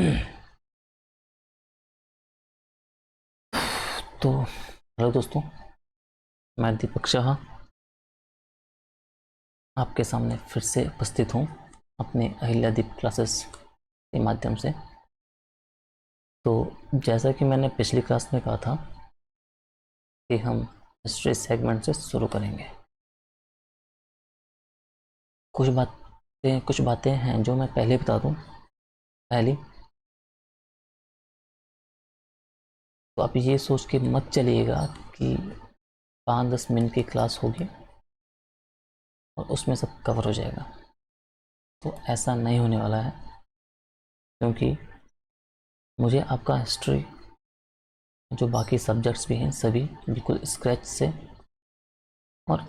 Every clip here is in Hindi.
तो हेलो दोस्तों, मैं दीपक शाह आपके सामने फिर से उपस्थित हूँ अपने अहिल्यादीप क्लासेस के माध्यम से। तो जैसा कि मैंने पिछली क्लास में कहा था कि हम हिस्ट्री सेगमेंट से शुरू करेंगे। कुछ बातें हैं जो मैं पहले बता दूँ। पहली, तो आप ये सोच के मत चलिएगा कि 5-10 मिनट की क्लास होगी और उसमें सब कवर हो जाएगा। तो ऐसा नहीं होने वाला है, क्योंकि मुझे आपका हिस्ट्री, जो बाकी सब्जेक्ट्स भी हैं, सभी बिल्कुल स्क्रैच से और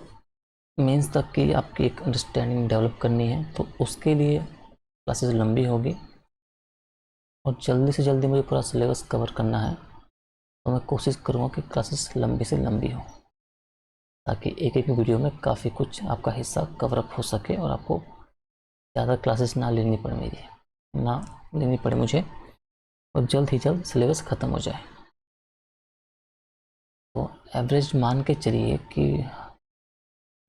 मेंस तक की आपकी एक अंडरस्टैंडिंग डेवलप करनी है। तो उसके लिए क्लासेस लंबी होगी और जल्दी से जल्दी मुझे पूरा सिलेबस कवर करना है। तो मैं कोशिश करूँगा कि क्लासेस लंबी से लंबी हो, ताकि एक एक वीडियो में काफ़ी कुछ आपका हिस्सा कवर अप हो सके और आपको ज़्यादा क्लासेस ना लेनी पड़े मुझे, और जल्द ही जल्द सिलेबस ख़त्म हो जाए। तो एवरेज मान के चलिए कि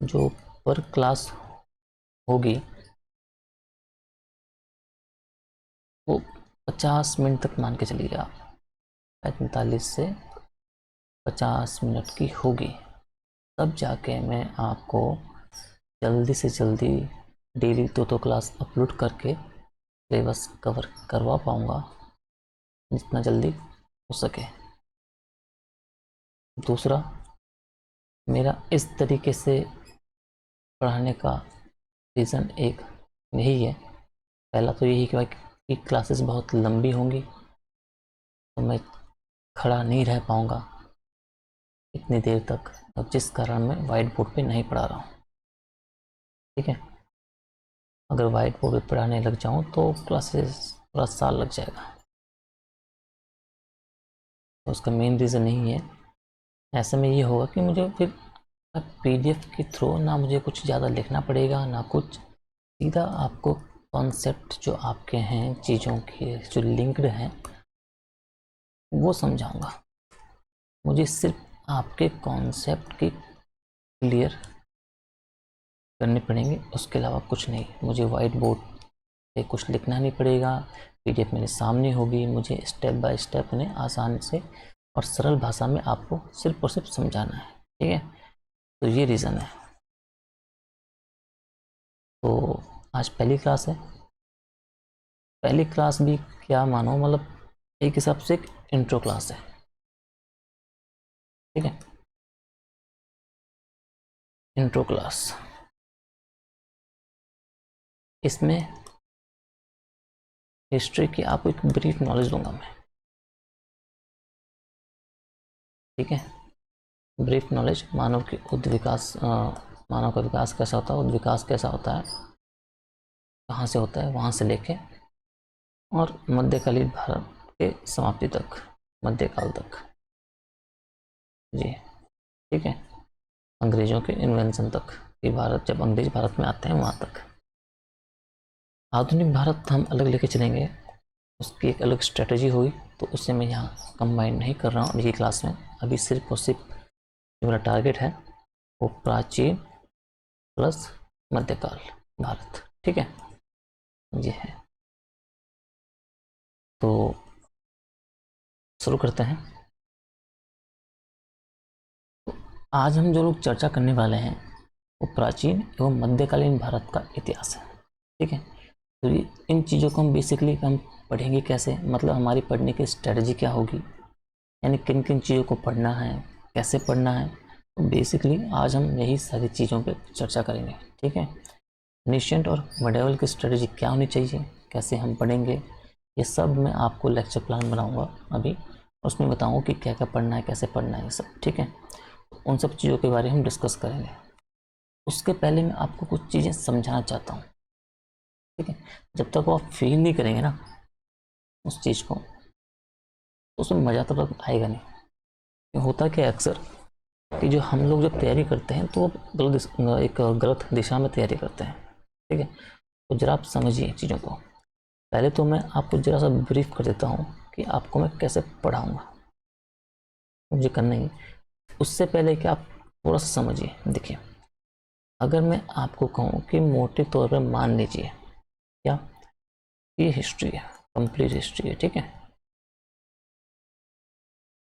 जो पर क्लास होगी वो 50 मिनट तक मान के चलिए आप। 45 से 50 मिनट की होगी, तब जाके मैं आपको जल्दी से जल्दी डेली 2 क्लास अपलोड करके सिलेबस कवर करवा पाऊँगा, जितना जल्दी हो सके। दूसरा, मेरा इस तरीके से पढ़ाने का रीज़न एक यही है। पहला तो यही कि क्लासेस बहुत लंबी होंगी, तो मैं खड़ा नहीं रह पाऊँगा इतनी देर तक, अब जिस कारण मैं वाइट बोर्ड पे नहीं पढ़ा रहा हूँ। ठीक है, अगर वाइट बोर्ड पे पढ़ाने लग जाऊँ तो क्लासेस पूरा साल लग जाएगा। तो उसका मेन रीज़न नहीं है। ऐसे में ये होगा कि मुझे फिर पीडीएफ के थ्रू ना मुझे कुछ ज़्यादा लिखना पड़ेगा, ना कुछ, सीधा आपको कॉन्सेप्ट जो आपके हैं, चीज़ों के जो लिंक्ड हैं, वो समझाऊंगा। मुझे सिर्फ आपके कॉन्सेप्ट की क्लियर करने पड़ेंगे, उसके अलावा कुछ नहीं। मुझे वाइट बोर्ड पे कुछ लिखना नहीं पड़ेगा, पीडीएफ मेरे सामने होगी। मुझे स्टेप बाय स्टेप उन्हें आसान से और सरल भाषा में आपको सिर्फ और सिर्फ समझाना है। ठीक है, तो ये रीज़न है। तो आज पहली क्लास है। पहली क्लास भी क्या मानो, मतलब एक हिसाब से एक इंट्रो क्लास है। ठीक है, इंट्रो क्लास। इसमें हिस्ट्री की आपको एक ब्रीफ नॉलेज दूंगा मैं। ठीक है, ब्रीफ नॉलेज, मानव के उद्ध विकास, मानव का विकास कैसा होता है, उद्ध विकास कैसा होता है, कहाँ से होता है, वहाँ से लेके और मध्यकालीन भारत के समाप्ति तक, मध्यकाल तक। जी, ठीक है, अंग्रेजों के इन्वेंशन तक, कि भारत, जब अंग्रेज भारत में आते हैं वहाँ तक। आधुनिक भारत हम अलग लेके चलेंगे, उसकी एक अलग स्ट्रेटजी हुई, तो उससे मैं यहाँ कंबाइन नहीं कर रहा हूँ अभी की क्लास में। अभी सिर्फ और सिर्फ जो मेरा टारगेट है वो प्राचीन प्लस मध्यकाल भारत। ठीक है, ये है। तो शुरू करते हैं। तो आज हम जो लोग चर्चा करने वाले हैं वो प्राचीन एवं मध्यकालीन भारत का इतिहास है। ठीक है, तो इन चीज़ों को हम बेसिकली हम पढ़ेंगे कैसे, मतलब हमारी पढ़ने की स्ट्रेटजी क्या होगी, यानी किन किन चीज़ों को पढ़ना है, कैसे पढ़ना है। तो बेसिकली आज हम यही सारी चीज़ों पे चर्चा करेंगे। ठीक है, एनिशिएंट और मिडिवल की स्ट्रेटजी क्या होनी चाहिए, कैसे हम पढ़ेंगे, ये सब मैं आपको लेक्चर प्लान बनाऊंगा अभी, उसमें बताऊंगा कि क्या क्या पढ़ना है, कैसे पढ़ना है, ये सब। ठीक है, तो उन सब चीज़ों के बारे में हम डिस्कस करेंगे। उसके पहले मैं आपको कुछ चीज़ें समझाना चाहता हूँ। ठीक है, जब तक वो आप फील नहीं करेंगे ना उस चीज़ को, तो उसमें मज़ा तो आएगा नहीं। होता क्या है अक्सर कि जो हम लोग जब तैयारी करते हैं तो वो एक गलत दिशा में तैयारी करते हैं। ठीक है, तो जरा आप समझिए चीज़ों को। पहले तो मैं आपको जरा सा ब्रीफ कर देता हूँ कि आपको मैं कैसे पढ़ाऊँगा, मुझे करना ही। उससे पहले कि आप थोड़ा सा समझिए, देखिए अगर मैं आपको कहूँ कि मोटे तौर पर मान लीजिए क्या, ये हिस्ट्री है, कंप्लीट हिस्ट्री है, ठीक है,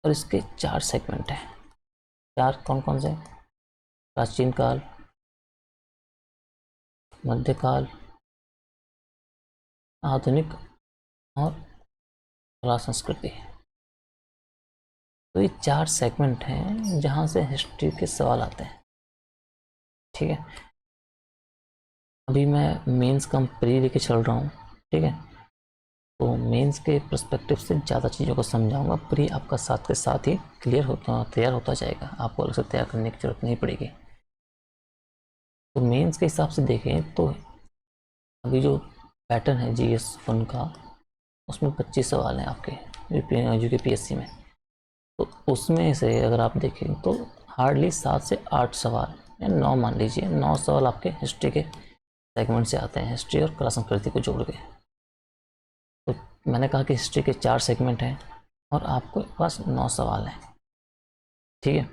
और इसके 4 सेगमेंट हैं। 4 कौन कौन से? प्राचीन काल, मध्यकाल, आधुनिक और कला संस्कृति। तो ये 4 सेगमेंट हैं जहाँ से हिस्ट्री के सवाल आते हैं, ठीक है। अभी मैं मेंस का प्री लेके चल रहा हूँ, ठीक है, तो मेंस के पर्सपेक्टिव से ज़्यादा चीज़ों को समझाऊंगा। प्री आपका साथ के साथ ही क्लियर होता तैयार होता जाएगा, आपको अलग से तैयार करने की जरूरत नहीं पड़ेगी। तो मेंस के हिसाब से देखें तो अभी जो पैटर्न है GS1 का, उसमें 25 सवाल हैं आपके UKPSC में। तो उसमें से अगर आप देखें तो हार्डली 7 से 8 सवाल या 9 मान लीजिए, 9 सवाल आपके हिस्ट्री के सेगमेंट से आते हैं, हिस्ट्री और कला संस्कृति को जोड़ के। तो मैंने कहा कि हिस्ट्री के 4 सेगमेंट हैं और आपके पास 9 सवाल हैं, ठीक है।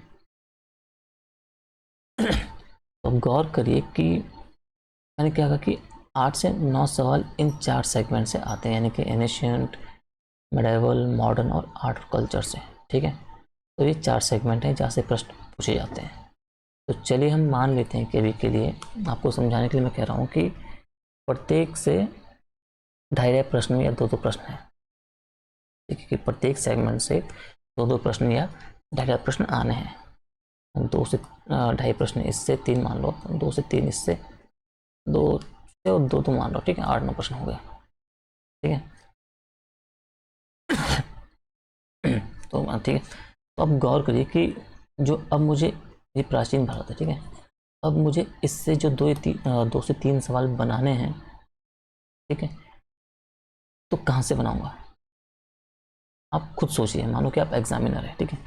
तो गौर करिए कि मैंने क्या कहा कि 8 से 9 सवाल इन 4 सेगमेंट से आते हैं, यानी कि एनिशियंट, मिडाइवल, मॉडर्न और आर्ट और कल्चर से, ठीक है। तो ये 4 सेगमेंट हैं जहाँ से प्रश्न पूछे जाते हैं। तो चलिए हम मान लेते हैं कि अभी के लिए आपको समझाने के लिए मैं कह रहा हूँ कि प्रत्येक से 2.5 प्रश्न या 2-2 प्रश्न है, ठीक है, कि प्रत्येक सेगमेंट से 2-2 प्रश्न या 2.5 प्रश्न आने हैं। 2 से 2.5 प्रश्न इससे, 3 मान लो, 2 से 3 इससे, 2 से और 2 मान लो, ठीक है, 8-9 प्रश्न हो गया, ठीक है। तो ठीक है, तो अब गौर करिए कि जो अब मुझे, ये प्राचीन भारत है, ठीक है, अब मुझे इससे जो 2 से 3 सवाल बनाने हैं, ठीक है, तो कहाँ से बनाऊंगा? आप खुद सोचिए, मानो कि आप एग्जामिनर हैं, ठीक है,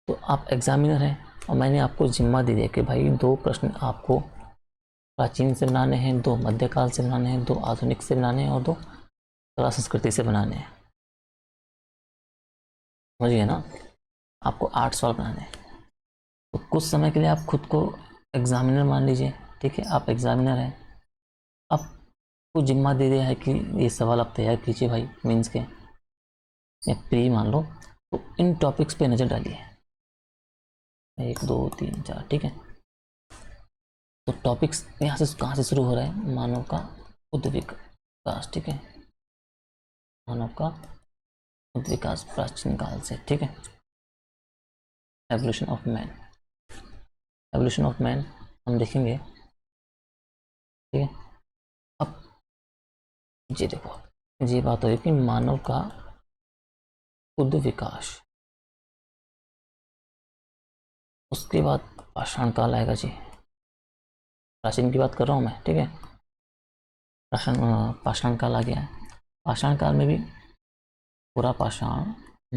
तो आप एग्जामिनर हैं और मैंने आपको जिम्मा दे दिया कि भाई 2 प्रश्न आपको प्राचीन से बनाने हैं, 2 मध्यकाल से बनाने हैं, 2 आधुनिक से बनाने हैं और 2 कला संस्कृति से बनाने हैं, समझिए ना। आपको 8 सवाल बनाने हैं। तो कुछ समय के लिए आप खुद को एग्जामिनर मान लीजिए, ठीक है, आप एग्जामिनर हैं, आपको जिम्मा दे दिया है कि ये सवाल आप तैयार कीजिए भाई मीन्स के, या प्री मान लो। तो इन टॉपिक्स पे नज़र डालिए, 1 2 3 4, ठीक है। तो टॉपिक्स यहाँ से कहाँ से शुरू हो रहा है? मानव का उद्विक विकास, ठीक है, मानव का उद्विक विकास प्राचीन काल से, ठीक है। Evolution of man, evolution of man हम देखेंगे, ठीक है। अब ये देखो, ये बात हो रही कि मानव का उद्विक विकास, उसके बाद पाषाण काल आएगा जी। प्राचीन की बात कर रहा हूँ मैं, ठीक है, पाषाण काल आ गया है। पाषाण काल में भी पूरा पाषाण,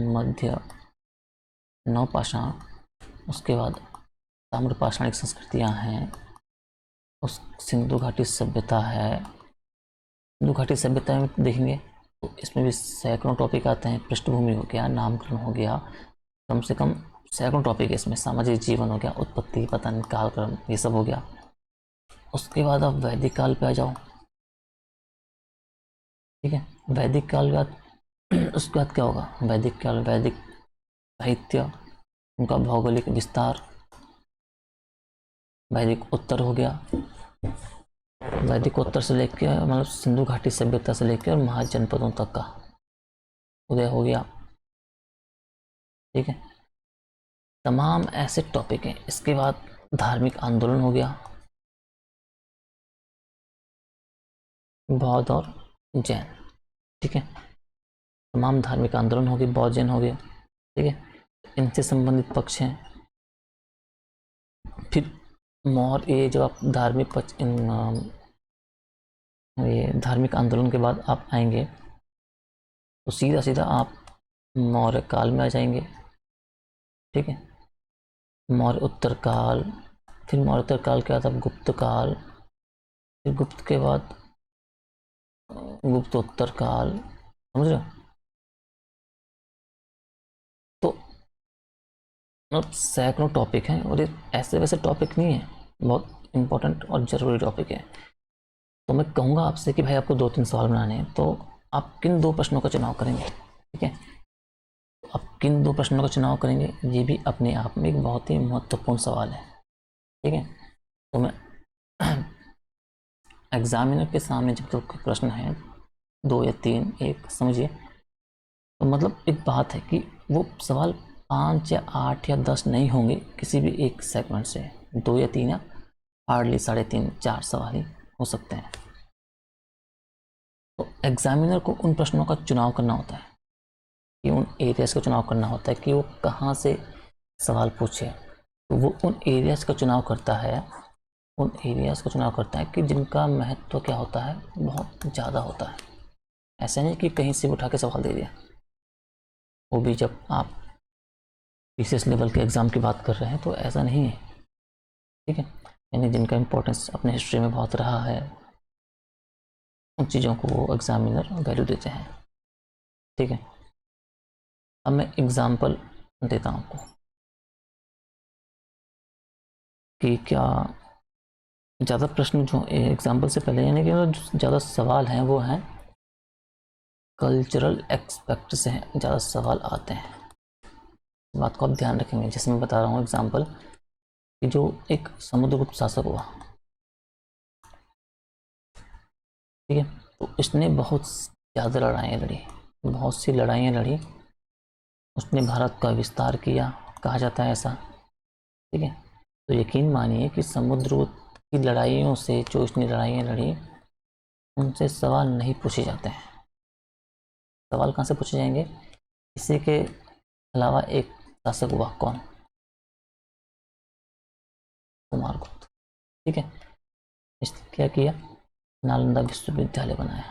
मध्य, नवपाषाण, उसके बाद ताम्र पाषाणिक संस्कृतियाँ हैं, उस सिंधु घाटी सभ्यता है। सिंधु घाटी सभ्यता में देखेंगे तो इसमें भी सैकड़ों टॉपिक आते हैं, पृष्ठभूमि हो गया, नामकरण हो गया, कम से कम सैकड़ों टॉपिक है इसमें, सामाजिक जीवन हो गया, उत्पत्ति, पतन, कालक्रम, ये सब हो गया। उसके बाद आप वैदिक काल पे आ जाओ, ठीक है, वैदिक काल के बाद उसके बाद क्या होगा? वैदिक काल, वैदिक साहित्य, उनका भौगोलिक विस्तार, वैदिक उत्तर हो गया, वैदिक उत्तर से लेकर मतलब सिंधु घाटी सभ्यता से लेकर महाजनपदों तक का उदय हो गया, ठीक है, तमाम ऐसे टॉपिक हैं। इसके बाद धार्मिक आंदोलन हो गया, बौद्ध और जैन, ठीक है, तमाम धार्मिक आंदोलन हो गए, बौद्ध जैन हो गए, ठीक है, इनसे संबंधित पक्ष हैं। फिर मौर्य, ये जब आप धार्मिक पक्ष, ये धार्मिक आंदोलन के बाद आप आएंगे तो सीधा सीधा आप मौर्य काल में आ जाएंगे, ठीक है, मौर्य उत्तर काल, फिर मौर्य उत्तर काल के बाद आप गुप्त काल, फिर गुप्त के बाद गुप्तोत्तर काल, समझ रहे हो? तो मतलब सैकड़ों टॉपिक हैं और ये ऐसे वैसे टॉपिक नहीं है, बहुत इंपॉर्टेंट और ज़रूरी टॉपिक है। तो मैं कहूँगा आपसे कि भाई आपको 2-3 सवाल बनाने हैं, तो आप किन 2 प्रश्नों का चुनाव करेंगे? ठीक है, तो आप किन 2 प्रश्नों का चुनाव करेंगे, ये भी अपने आप में एक बहुत ही महत्वपूर्ण सवाल है। ठीक है, तो मैं एग्जामिनर के सामने जब तक प्रश्न है 2 या 3, एक समझिए, तो मतलब एक बात है कि वो सवाल 5 या 8 या 10 नहीं होंगे किसी भी एक सेगमेंट से, 2 या 3 या हार्डली 3.5-4 सवाल ही हो सकते हैं। तो एग्जामिनर को उन प्रश्नों का चुनाव करना होता है, कि उन एरियाज का चुनाव करना होता है कि वो कहाँ से सवाल पूछे। तो वो उन एरियाज का चुनाव करता है, उन एरियाज का चुनाव करता है कि जिनका महत्व क्या होता है, बहुत ज़्यादा होता है। ऐसा नहीं कि कहीं से उठा के सवाल दे दिया, वो भी जब आप पीसीएस लेवल के एग्ज़ाम की बात कर रहे हैं तो ऐसा नहीं है। ठीक है, यानी जिनका इम्पोर्टेंस अपने हिस्ट्री में बहुत रहा है, उन चीज़ों को वो एग्जामिनर वैल्यू देते हैं। ठीक है, अब मैं एग्जाम्पल देता हूँ आपको कि क्या ज़्यादा प्रश्न जो एग्जाम्पल से पहले, यानी कि जो ज़्यादा सवाल हैं वो हैं कल्चरल एक्सपेक्ट से हैं, ज़्यादा सवाल आते हैं। इस बात को आप ध्यान रखेंगे। जैसे मैं बता रहा हूँ एग्जाम्पल कि जो एक समुद्रगुप्त शासक हुआ, ठीक है, तो इसने बहुत ज़्यादा लड़ाइयाँ लड़ी, बहुत सी लड़ाइयाँ लड़ी, उसने भारत का विस्तार किया, कहा जाता है ऐसा। ठीक है, तो यकीन मानिए कि समुद्रगुप्त की लड़ाइयों से, जो इसने लड़ाइयाँ लड़ी, उनसे सवाल नहीं पूछे जाते हैं। सवाल कहाँ से पूछे जाएंगे? इसी के अलावा एक शासक हुआ, कौन? कुमारगुप्त। ठीक है, इसने क्या किया? नालंदा विश्वविद्यालय बनाया।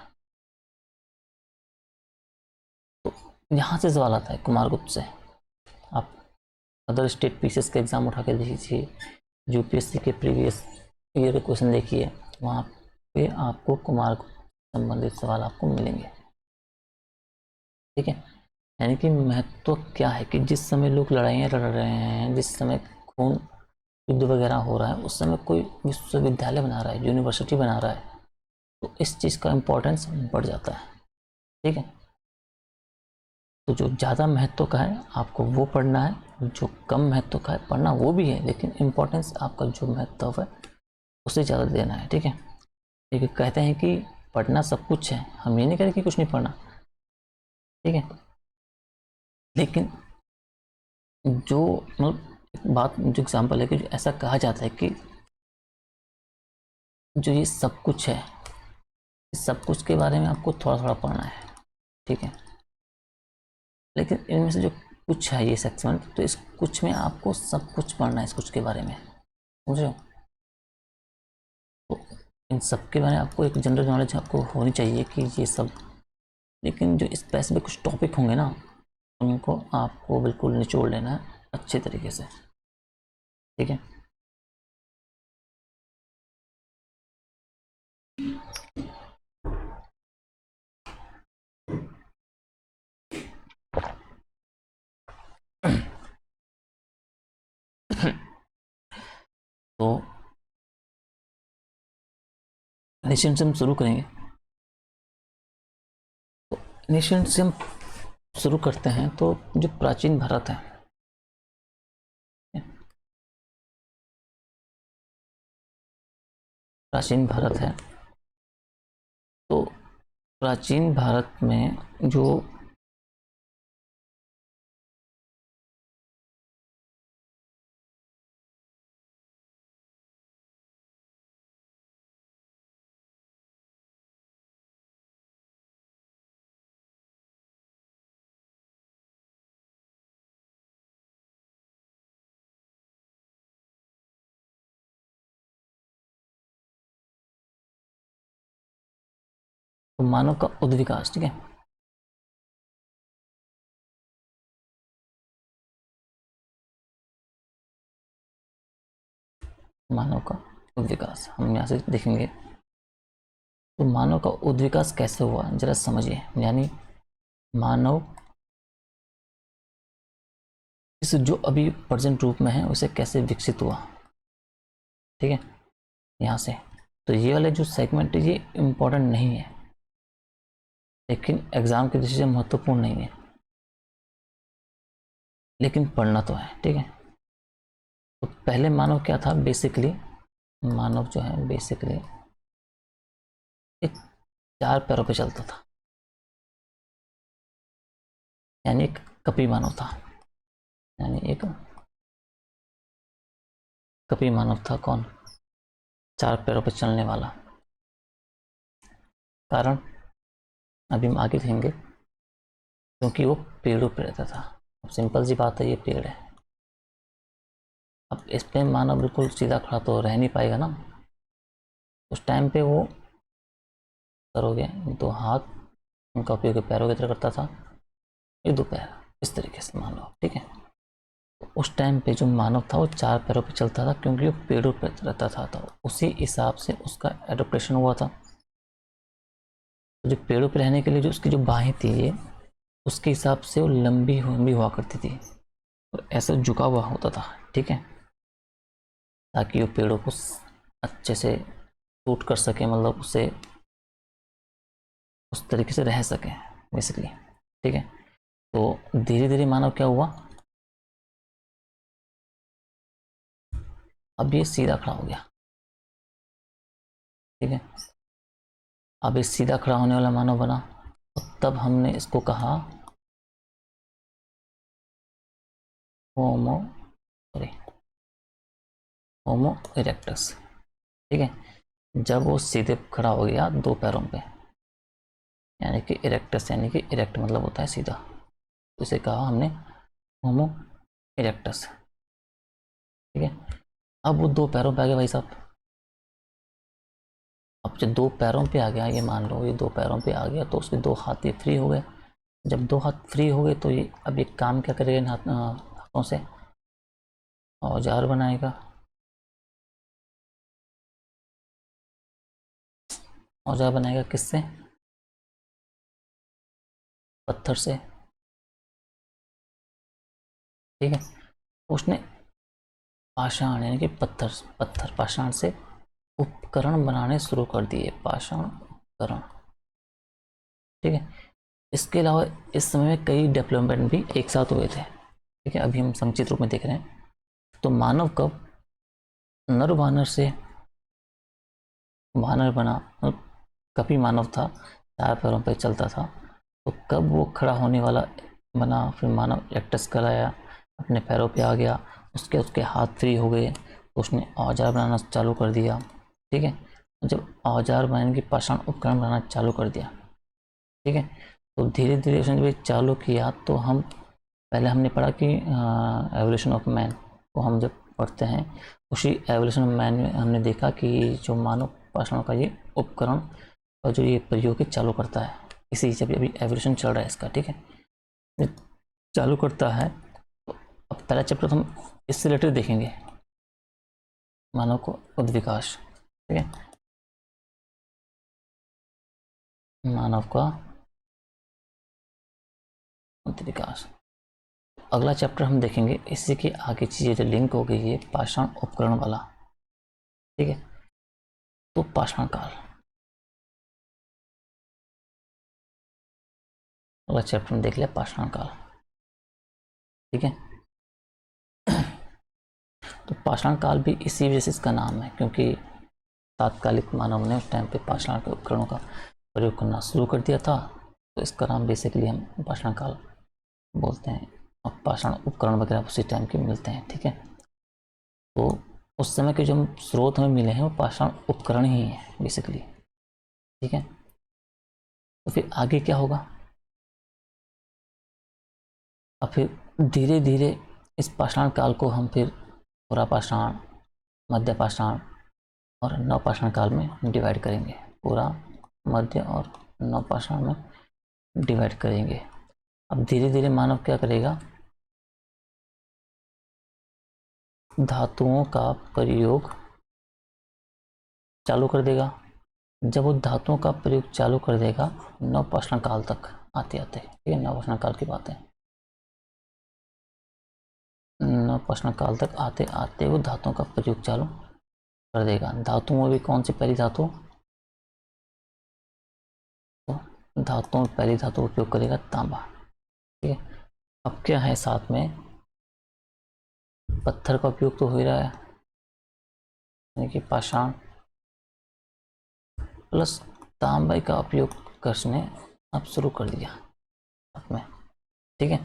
तो यहाँ से सवाल आता है कुमारगुप्त से। आप अदर स्टेट पीसीएस के एग्जाम उठा के देखिए, यूपीएससी के प्रीवियस ईयर के क्वेश्चन देखिए, वहाँ पे आपको कुमारगुप्त संबंधित सवाल आपको मिलेंगे। ठीक है, यानी कि महत्व क्या है कि जिस समय लोग लड़ाइयाँ लड़ रहे हैं, जिस समय खून युद्ध वगैरह हो रहा है, उस समय कोई विश्वविद्यालय बना रहा है, यूनिवर्सिटी बना रहा है, तो इस चीज़ का इम्पोर्टेंस बढ़ जाता है। ठीक है, तो जो ज़्यादा महत्व का है आपको वो पढ़ना है, जो कम महत्व का है पढ़ना वो भी है, लेकिन इम्पोर्टेंस आपका जो महत्व है उसे ज़्यादा देना है। ठीक है, लेकिन कहते हैं कि पढ़ना सब कुछ है, हम ये नहीं कह रहे कि कुछ नहीं पढ़ना। ठीक है, लेकिन जो मतलब बात, जो एग्जाम्पल है कि जो ऐसा कहा जाता है कि जो ये सब कुछ है, इस सब कुछ के बारे में आपको थोड़ा थोड़ा पढ़ना है। ठीक है, लेकिन इनमें से जो कुछ है ये सेक्शन, तो इस कुछ में आपको सब कुछ पढ़ना है, इस कुछ के बारे में, समझ रहे हो? तो इन सब के बारे में आपको एक जनरल नॉलेज आपको होनी चाहिए कि ये सब, लेकिन जो स्पेसिफिक कुछ टॉपिक होंगे ना, उनको आपको बिल्कुल निचोड़ लेना है अच्छे तरीके से। ठीक है, तो एनिशियंट से हम शुरू करेंगे। एनिशियंट से हम शुरू करते हैं, तो जो प्राचीन भारत है, प्राचीन भारत है, तो प्राचीन भारत में जो मानव का उद्विकास, ठीक है, मानव का उद्विकास हम यहाँ से देखेंगे, तो मानव का उद्विकास कैसे हुआ जरा समझिए। यानी मानव इस जो अभी प्रेजेंट रूप में है उसे कैसे विकसित हुआ, ठीक है, यहाँ से। तो ये वाले जो सेगमेंट है ये इम्पोर्टेंट नहीं है, लेकिन एग्जाम की दृष्टि से महत्वपूर्ण नहीं है, लेकिन पढ़ना तो है, ठीक है। तो पहले मानव क्या था बेसिकली, मानव जो है बेसिकली एक 4 पैरों पे चलता था, यानी एक कपी मानव था, यानी एक कपी मानव था। कौन? 4 पैरों पे चलने वाला। कारण अभी हम आगे देखेंगे, क्योंकि वो पेड़ों पे रहता था। अब सिंपल सी बात है, ये पेड़ है, अब इस पे मानव बिल्कुल सीधा खड़ा तो रह नहीं पाएगा ना। उस टाइम पे वो करोगे 2 हाथ, उनका उपयोग पैरों की तरह करता था, ये 2 पैर, इस तरीके से मान लो, ठीक है। तो उस टाइम पे जो मानव था वो 4 पैरों पे चलता था, क्योंकि वो पेड़ों पे रहता था, तो उसी हिसाब से उसका एडोप्टेशन हुआ था। तो जो पेड़ों पे रहने के लिए जो उसकी जो बाहें थी ये, उसके हिसाब से वो लंबी लंबी हुआ करती थी और ऐसा झुका हुआ होता था, ठीक है, ताकि वो पेड़ों को अच्छे से शूट कर सके, मतलब उससे उस तरीके से रह सके बेसिकली, ठीक है। तो धीरे धीरे मानव क्या हुआ, अब ये सीधा खड़ा हो गया, ठीक है। अब ये सीधा खड़ा होने वाला मानव बना, और तब हमने इसको कहा होमो, सॉरी, होमो इरेक्टस, ठीक है। जब वो सीधे खड़ा हो गया 2 पैरों पे, यानी कि इरेक्टस, यानी कि इरेक्ट मतलब होता है सीधा, तो इसे कहा हमने होमो इरेक्टस, ठीक है। अब वो 2 पैरों पे आ गया भाई साहब। अब जब 2 पैरों पे आ गया, ये मान लो ये 2 पैरों पे आ गया, तो उसके 2 हाथ ये फ्री हो गए। जब 2 हाथ फ्री हो गए तो ये अब एक काम क्या करेगा इन हाथों से, औजार बनाएगा। औजार बनाएगा किससे? पत्थर से, ठीक है। उसने पाषाण यानी कि पत्थर पत्थर पाषाण से उपकरण बनाने शुरू कर दिए, पाषाण उपकरण, ठीक है। इसके अलावा इस समय में कई डेवलपमेंट भी एक साथ हुए थे, ठीक है, अभी हम संक्षिप्त रूप में देख रहे हैं। तो मानव कब नर वानर से वानर बना, मतलब कपि मानव था, 4 पैरों पर चलता था, तो कब वो खड़ा होने वाला बना, फिर मानव इरेक्टस कहलाया, अपने पैरों पे आ गया, उसके उसके हाथ फ्री हो गए, तो उसने औजार बनाना चालू कर दिया, ठीक है। जब औजार बनाने की पाषाण उपकरण बनाना चालू कर दिया, ठीक है, तो धीरे धीरे उसने जब ये चालू किया, तो हम पहले हमने पढ़ा कि एवोल्यूशन ऑफ मैन को हम जब पढ़ते हैं, उसी एवोल्यूशन ऑफ मैन में हमने देखा कि जो मानव पाषाण का ये उपकरण और जो ये प्रयोग है चालू करता है, इसी जब अभी एवोल्यूशन चल रहा है इसका, ठीक है, ये चालू करता है। तो अब पहला चैप्टर तो हम इससे रिलेटेड देखेंगे, मानव को उद्विकास, ठीक है, मानव का उद्विकास। अगला चैप्टर हम देखेंगे इसी के आगे चीजें जो लिंक हो गई है पाषाण उपकरण वाला, ठीक है। तो पाषाण काल, अगला चैप्टर में देख लिया पाषाण काल, ठीक है। तो पाषाण काल भी इसी वजह से इसका नाम है, क्योंकि तात्कालिक मानव ने उस टाइम पे पाषाण के उपकरणों का प्रयोग करना शुरू कर दिया था, तो इसका नाम बेसिकली हम पाषाण काल बोलते हैं। अब पाषाण उपकरण वगैरह उसी टाइम के मिलते हैं, ठीक है। तो उस समय के जो हम स्रोत हमें मिले हैं वो पाषाण उपकरण ही है बेसिकली, ठीक है। तो फिर आगे क्या होगा, और फिर धीरे धीरे इस पाषाण काल को हम फिर पूरा पाषाण, मध्य पाषाण और नव पाषाण काल में डिवाइड करेंगे, पूरा मध्य और नव पाषाण में डिवाइड करेंगे। अब धीरे धीरे मानव क्या करेगा, धातुओं का प्रयोग चालू कर देगा, जब वो धातुओं का प्रयोग चालू कर देगा नवपाषाण काल तक आते आते, ठीक है, नवपाषाण काल की बात है, नवपाषाण काल तक आते आते वो धातुओं का प्रयोग चालू कर देगा। धातुओं में भी कौन सी पहली धातु, तो धातुओं में पहली धातु उपयोग करेगा तांबा, ठीक है। अब क्या है, साथ में पत्थर का उपयोग तो हो ही रहा है, यानी कि पाषाण प्लस तांबे का उपयोग करने अब शुरू कर दिया साथ में, ठीक है।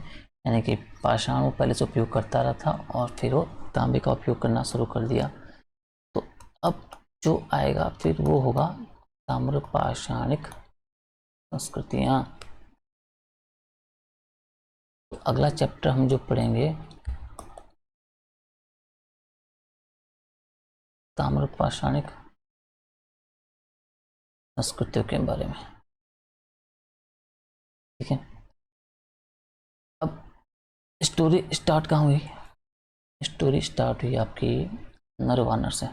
यानी कि पाषाण वो पहले से उपयोग करता रहा था और फिर वो तांबे का उपयोग करना शुरू कर दिया। तो अब जो आएगा फिर वो होगा ताम्र पाषाणिक संस्कृतियाँ। तो अगला चैप्टर हम जो पढ़ेंगे ताम्र पाषाणिक संस्कृतियों के बारे में, ठीक है। अब स्टोरी स्टार्ट कहाँ हुई, स्टोरी स्टार्ट हुई आपकी नरवानर से,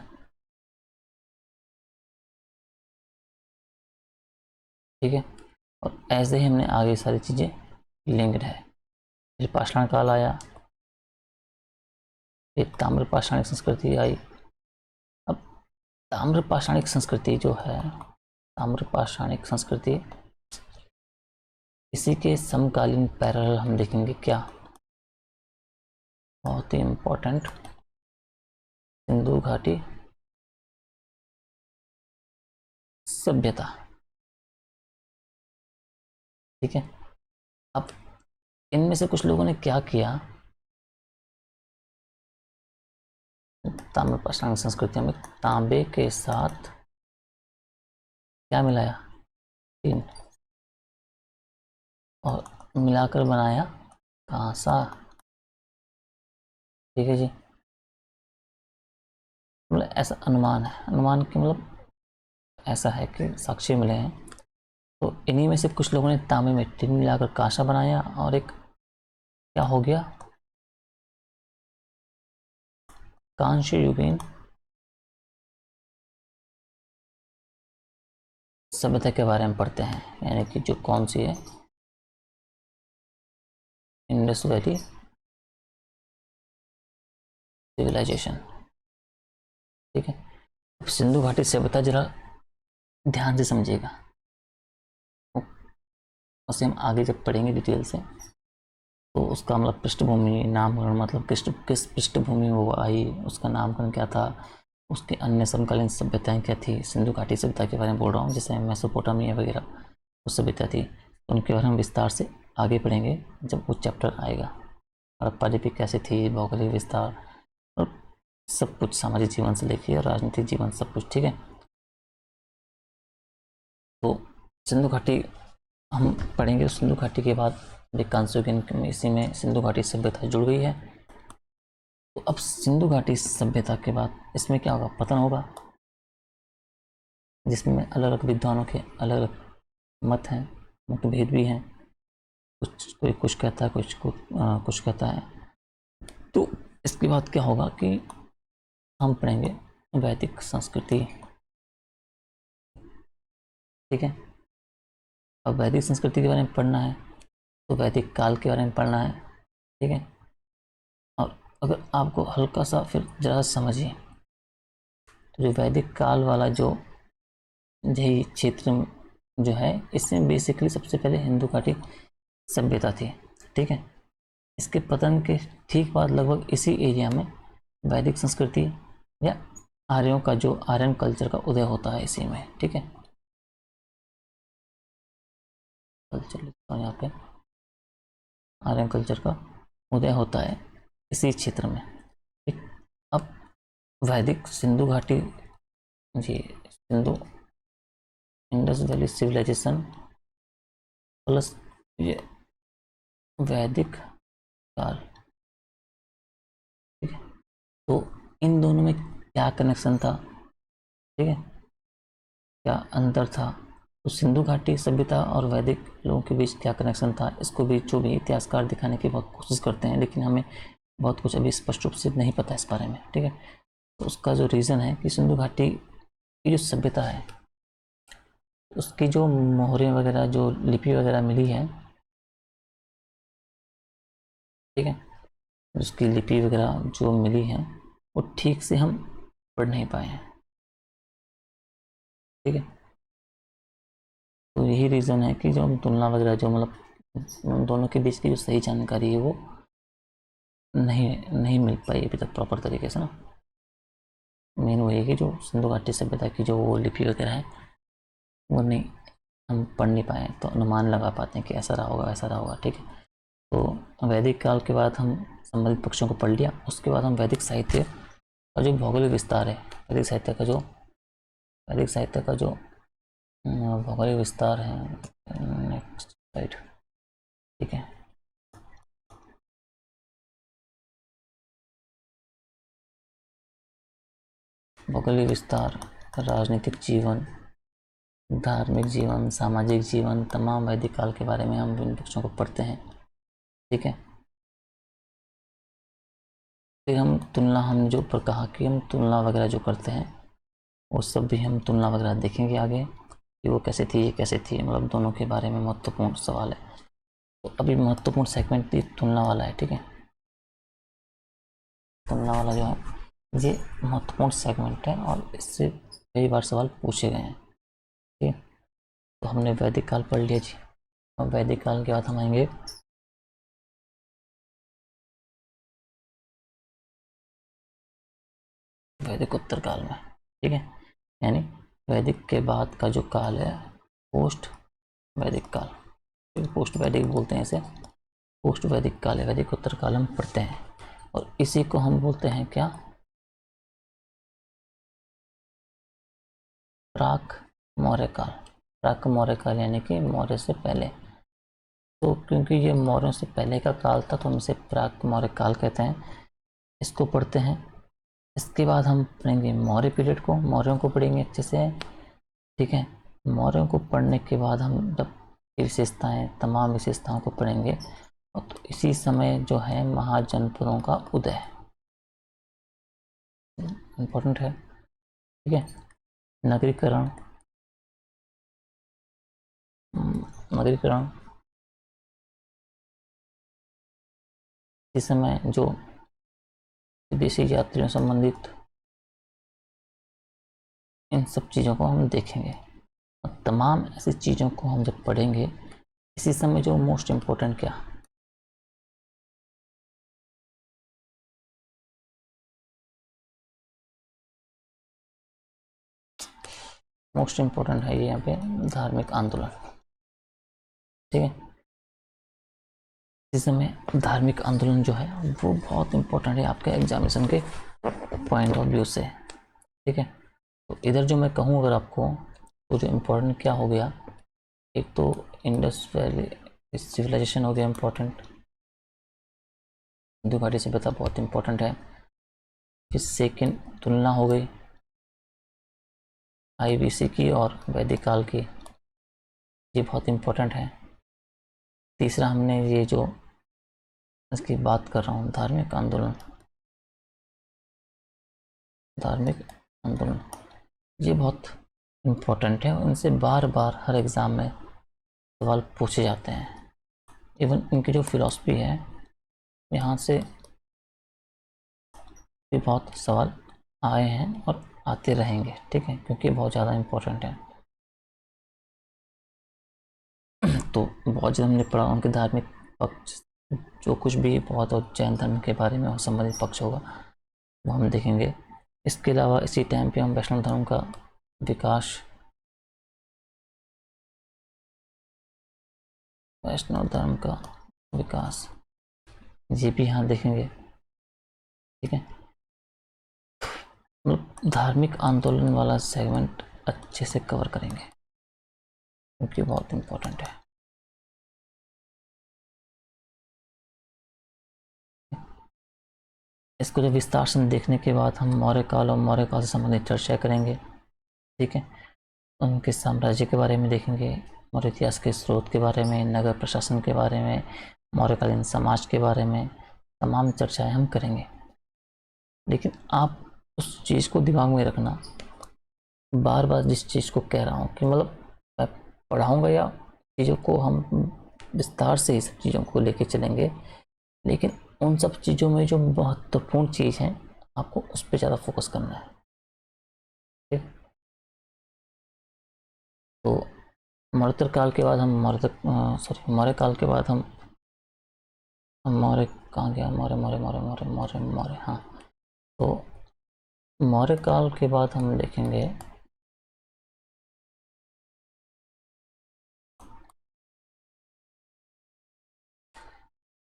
ठीक है। और ऐसे ही हमने आगे सारी चीज़ें लिंक्ड है। फिर पाषाण काल आया, फिर ताम्र पाषाणिक संस्कृति आई। अब ताम्र पाषाणिक संस्कृति जो है, ताम्र पाषाणिक संस्कृति, इसी के समकालीन पैरेलल हम देखेंगे क्या, बहुत ही इम्पोर्टेंट, सिंधु घाटी सभ्यता, ठीक है। अब इनमें से कुछ लोगों ने क्या किया, ताम्र पाषाण संस्कृति में तांबे के साथ क्या मिलाया, टीन, और मिलाकर बनाया कांसा, ठीक है जी। मतलब ऐसा अनुमान है, अनुमान के मतलब ऐसा है कि साक्ष्य मिले हैं। तो इन्हीं में से कुछ लोगों ने तांबे में टिन मिलाकर कांसा बनाया और एक क्या हो गया, कांस्य युगीन सभ्यता के बारे में पढ़ते हैं, यानी कि जो कौन सी है, इंडस वैली सिविलाइजेशन, ठीक है। सिंधु घाटी सभ्यता जरा ध्यान से समझिएगा, उसे हम आगे जब पढ़ेंगे डिटेल से, तो उसका मतलब पृष्ठभूमि, नामकरण, मतलब किस पृष्ठभूमि में वो आई, उसका नामकरण क्या था, उसके अन्य समकालीन सभ्यताएं क्या थी। सिंधु घाटी सभ्यता के बारे में बोल रहा हूँ, जैसे मेसोपोटामिया वगैरह वो सभ्यता थी, तो उनके बारे में विस्तार से आगे पढ़ेंगे जब वो चैप्टर आएगा। हड़प्पा लिपि कैसे थी, भौगोलिक विस्तार और सब कुछ, सामाजिक जीवन से लेकर राजनीतिक जीवन सब कुछ, ठीक है। तो सिंधु घाटी हम पढ़ेंगे, सिंधु घाटी के बाद कांस्ययुगीन, इसी में सिंधु घाटी सभ्यता जुड़ गई है। तो अब सिंधु घाटी सभ्यता के बाद इसमें क्या होगा, पतन होगा, जिसमें अलग अलग विद्वानों के अलग अलग मत हैं, मतभेद भी हैं, कोई कुछ कहता है, कुछ कहता है। तो इसके बाद क्या होगा कि हम पढ़ेंगे वैदिक संस्कृति, ठीक है। अब वैदिक संस्कृति के बारे में पढ़ना है तो वैदिक काल के बारे में पढ़ना है, ठीक है। और अगर आपको हल्का सा फिर ज़रा समझिए, तो जो वैदिक काल वाला जो यही क्षेत्र जो है, इसमें बेसिकली सबसे पहले हिंदू घाटी सभ्यता थी, ठीक है। इसके पतन के ठीक बाद लगभग इसी एरिया में वैदिक संस्कृति या आर्यों का जो आर्यन कल्चर का उदय होता है इसी में, ठीक है। कल्चर लिखता हूँ यहाँ पे, आर्यन कल्चर का उदय होता है इसी क्षेत्र में, ठीक। अब वैदिक सिंधु घाटी जी, Sindhu Indus Valley civilisation plus ये वैदिक काल, ठीक है। तो इन दोनों में क्या कनेक्शन था, ठीक है, क्या अंतर था, तो सिंधु घाटी सभ्यता और वैदिक लोगों के बीच क्या कनेक्शन था, इसको भी जो भी इतिहासकार दिखाने की बहुत कोशिश करते हैं, लेकिन हमें बहुत कुछ अभी स्पष्ट रूप से नहीं पता इस बारे में, ठीक है। तो उसका जो रीज़न है कि सिंधु घाटी की जो सभ्यता है उसकी जो मोहरें वगैरह, जो लिपि वगैरह मिली है, ठीक है, उसकी लिपि वगैरह जो मिली है वो ठीक से हम पढ़ नहीं पाए हैं, ठीक है। तो यही रीज़न है कि जो हम तुलना वगैरह, जो मतलब उन दोनों के बीच की जो सही जानकारी है वो नहीं नहीं मिल पाई अभी तक प्रॉपर तरीके से ना। मेन वही है कि जो सिंधु घाटी सभ्यता की जो वो लिपि वगैरह है वो नहीं, हम पढ़ नहीं पाए, तो अनुमान लगा पाते हैं कि ऐसा रहा होगा, ऐसा रहा होगा, ठीक है। तो वैदिक काल के बाद हम संबंधित पक्षों को पढ़ लिया, उसके बाद हम वैदिक साहित्य का जो भौगोलिक विस्तार है, वैदिक साहित्य का जो भौगोलिक विस्तार है, नेक्स्ट स्लाइड, ठीक है। भौगोलिक विस्तार, राजनीतिक जीवन, धार्मिक जीवन, सामाजिक जीवन, तमाम वैदिक काल के बारे में हम इन पक्षों को पढ़ते हैं, ठीक है। फिर हम तुलना, हमने जो ऊपर कहा कि हम तुलना वगैरह जो करते हैं वो सब भी हम तुलना वगैरह देखेंगे आगे कि वो कैसे थी, ये कैसे थी, मतलब दोनों के बारे में महत्वपूर्ण सवाल है। तो अभी महत्वपूर्ण सेगमेंट तुलना वाला है, ठीक है। तुलना वाला जो है ये महत्वपूर्ण सेगमेंट है और इससे कई बार सवाल पूछे गए हैं, ठीक है। तो हमने वैदिक काल पढ़ लिया जी। अब वैदिक काल के बाद हम आएंगे वैदिक उत्तर काल में, ठीक है। यानी वैदिक के बाद का जो काल है पोस्ट वैदिक काल, पोस्ट वैदिक बोलते हैं इसे, पोस्ट वैदिक काल है, वैदिक उत्तर काल हम पढ़ते हैं। और इसी को हम बोलते हैं क्या, प्राक मौर्य काल। प्राक मौर्य काल यानी कि मौर्य से पहले। तो क्योंकि ये मौर्यों से पहले का काल था तो हम इसे प्राक मौर्य काल कहते हैं, इसको पढ़ते हैं। इसके बाद हम पढ़ेंगे मौर्य पीरियड को, मौर्यों को पढ़ेंगे अच्छे से, ठीक है। मौर्यों को पढ़ने के बाद हम जब विशेषताएं, तमाम विशेषताओं को पढ़ेंगे, और तो इसी समय जो है महाजनपदों का उदय इम्पोर्टेंट है, ठीक है। नगरीकरण, नगरीकरण इस समय जो विदेशी यात्रियों संबंधित इन सब चीज़ों को हम देखेंगे, और तमाम ऐसी चीज़ों को हम जब पढ़ेंगे इसी समय जो मोस्ट इम्पोर्टेंट क्या, मोस्ट इम्पोर्टेंट है ये यहाँ पे धार्मिक आंदोलन, ठीक है। इस समय धार्मिक आंदोलन जो है वो बहुत इम्पोर्टेंट है आपके एग्जामिनेशन के पॉइंट ऑफ व्यू से, ठीक है। तो इधर जो मैं कहूँ अगर आपको, तो जो इम्पोर्टेंट क्या हो गया, एक तो इंडस वैली सिविलाइजेशन हो गया इम्पोर्टेंट, सिंधु घाटी सभ्यता बहुत इम्पोर्टेंट है। फिर सेकेंड तुलना हो गई आईबीसी की और वैदिक काल की, ये बहुत इम्पोर्टेंट है। तीसरा हमने ये जो इसकी बात कर रहा हूँ धार्मिक आंदोलन, धार्मिक आंदोलन ये बहुत इम्पोर्टेंट है, उनसे बार बार हर एग्ज़ाम में सवाल पूछे जाते हैं। इवन इनकी जो फिलॉसफी है यहाँ से भी बहुत सवाल आए हैं और आते रहेंगे, ठीक है, क्योंकि बहुत ज़्यादा इम्पोर्टेंट है। तो बहुत ज़्यादा हमने पढ़ा उनके धार्मिक पक्ष, जो कुछ भी बहुत और जैन धर्म के बारे में संबंधित पक्ष होगा वो हम देखेंगे। इसके अलावा इसी टाइम पे हम वैष्णव धर्म का विकास, वैष्णव धर्म का विकास ये भी यहाँ देखेंगे, ठीक है। मतलब धार्मिक आंदोलन वाला सेगमेंट अच्छे से कवर करेंगे क्योंकि बहुत इम्पोर्टेंट है। इसको जब विस्तार से देखने के बाद हम मौर्य काल और मौर्य काल से संबंधित चर्चा करेंगे, ठीक है। उनके साम्राज्य के बारे में देखेंगे, मौर्य इतिहास के स्रोत के बारे में, नगर प्रशासन के बारे में, मौर्यकालीन समाज के बारे में तमाम चर्चाएं हम करेंगे। लेकिन आप उस चीज़ को दिमाग में रखना, बार बार जिस चीज़ को कह रहा हूँ कि मतलब मैं पढ़ाऊँगा या चीज़ों को हम विस्तार से इस चीज़ों को लेके चलेंगे, लेकिन उन सब चीज़ों में जो महत्वपूर्ण चीज़ है आपको उस पर ज़्यादा फोकस करना है। ठीक। तो मौर्य काल के बाद हम मौर्य काल के बाद हम मौर्य कहाँ गया, मौर्य मौर्य मौर्य मौर्य मौर्य मौर्य हाँ। तो मौर्य काल के बाद हम देखेंगे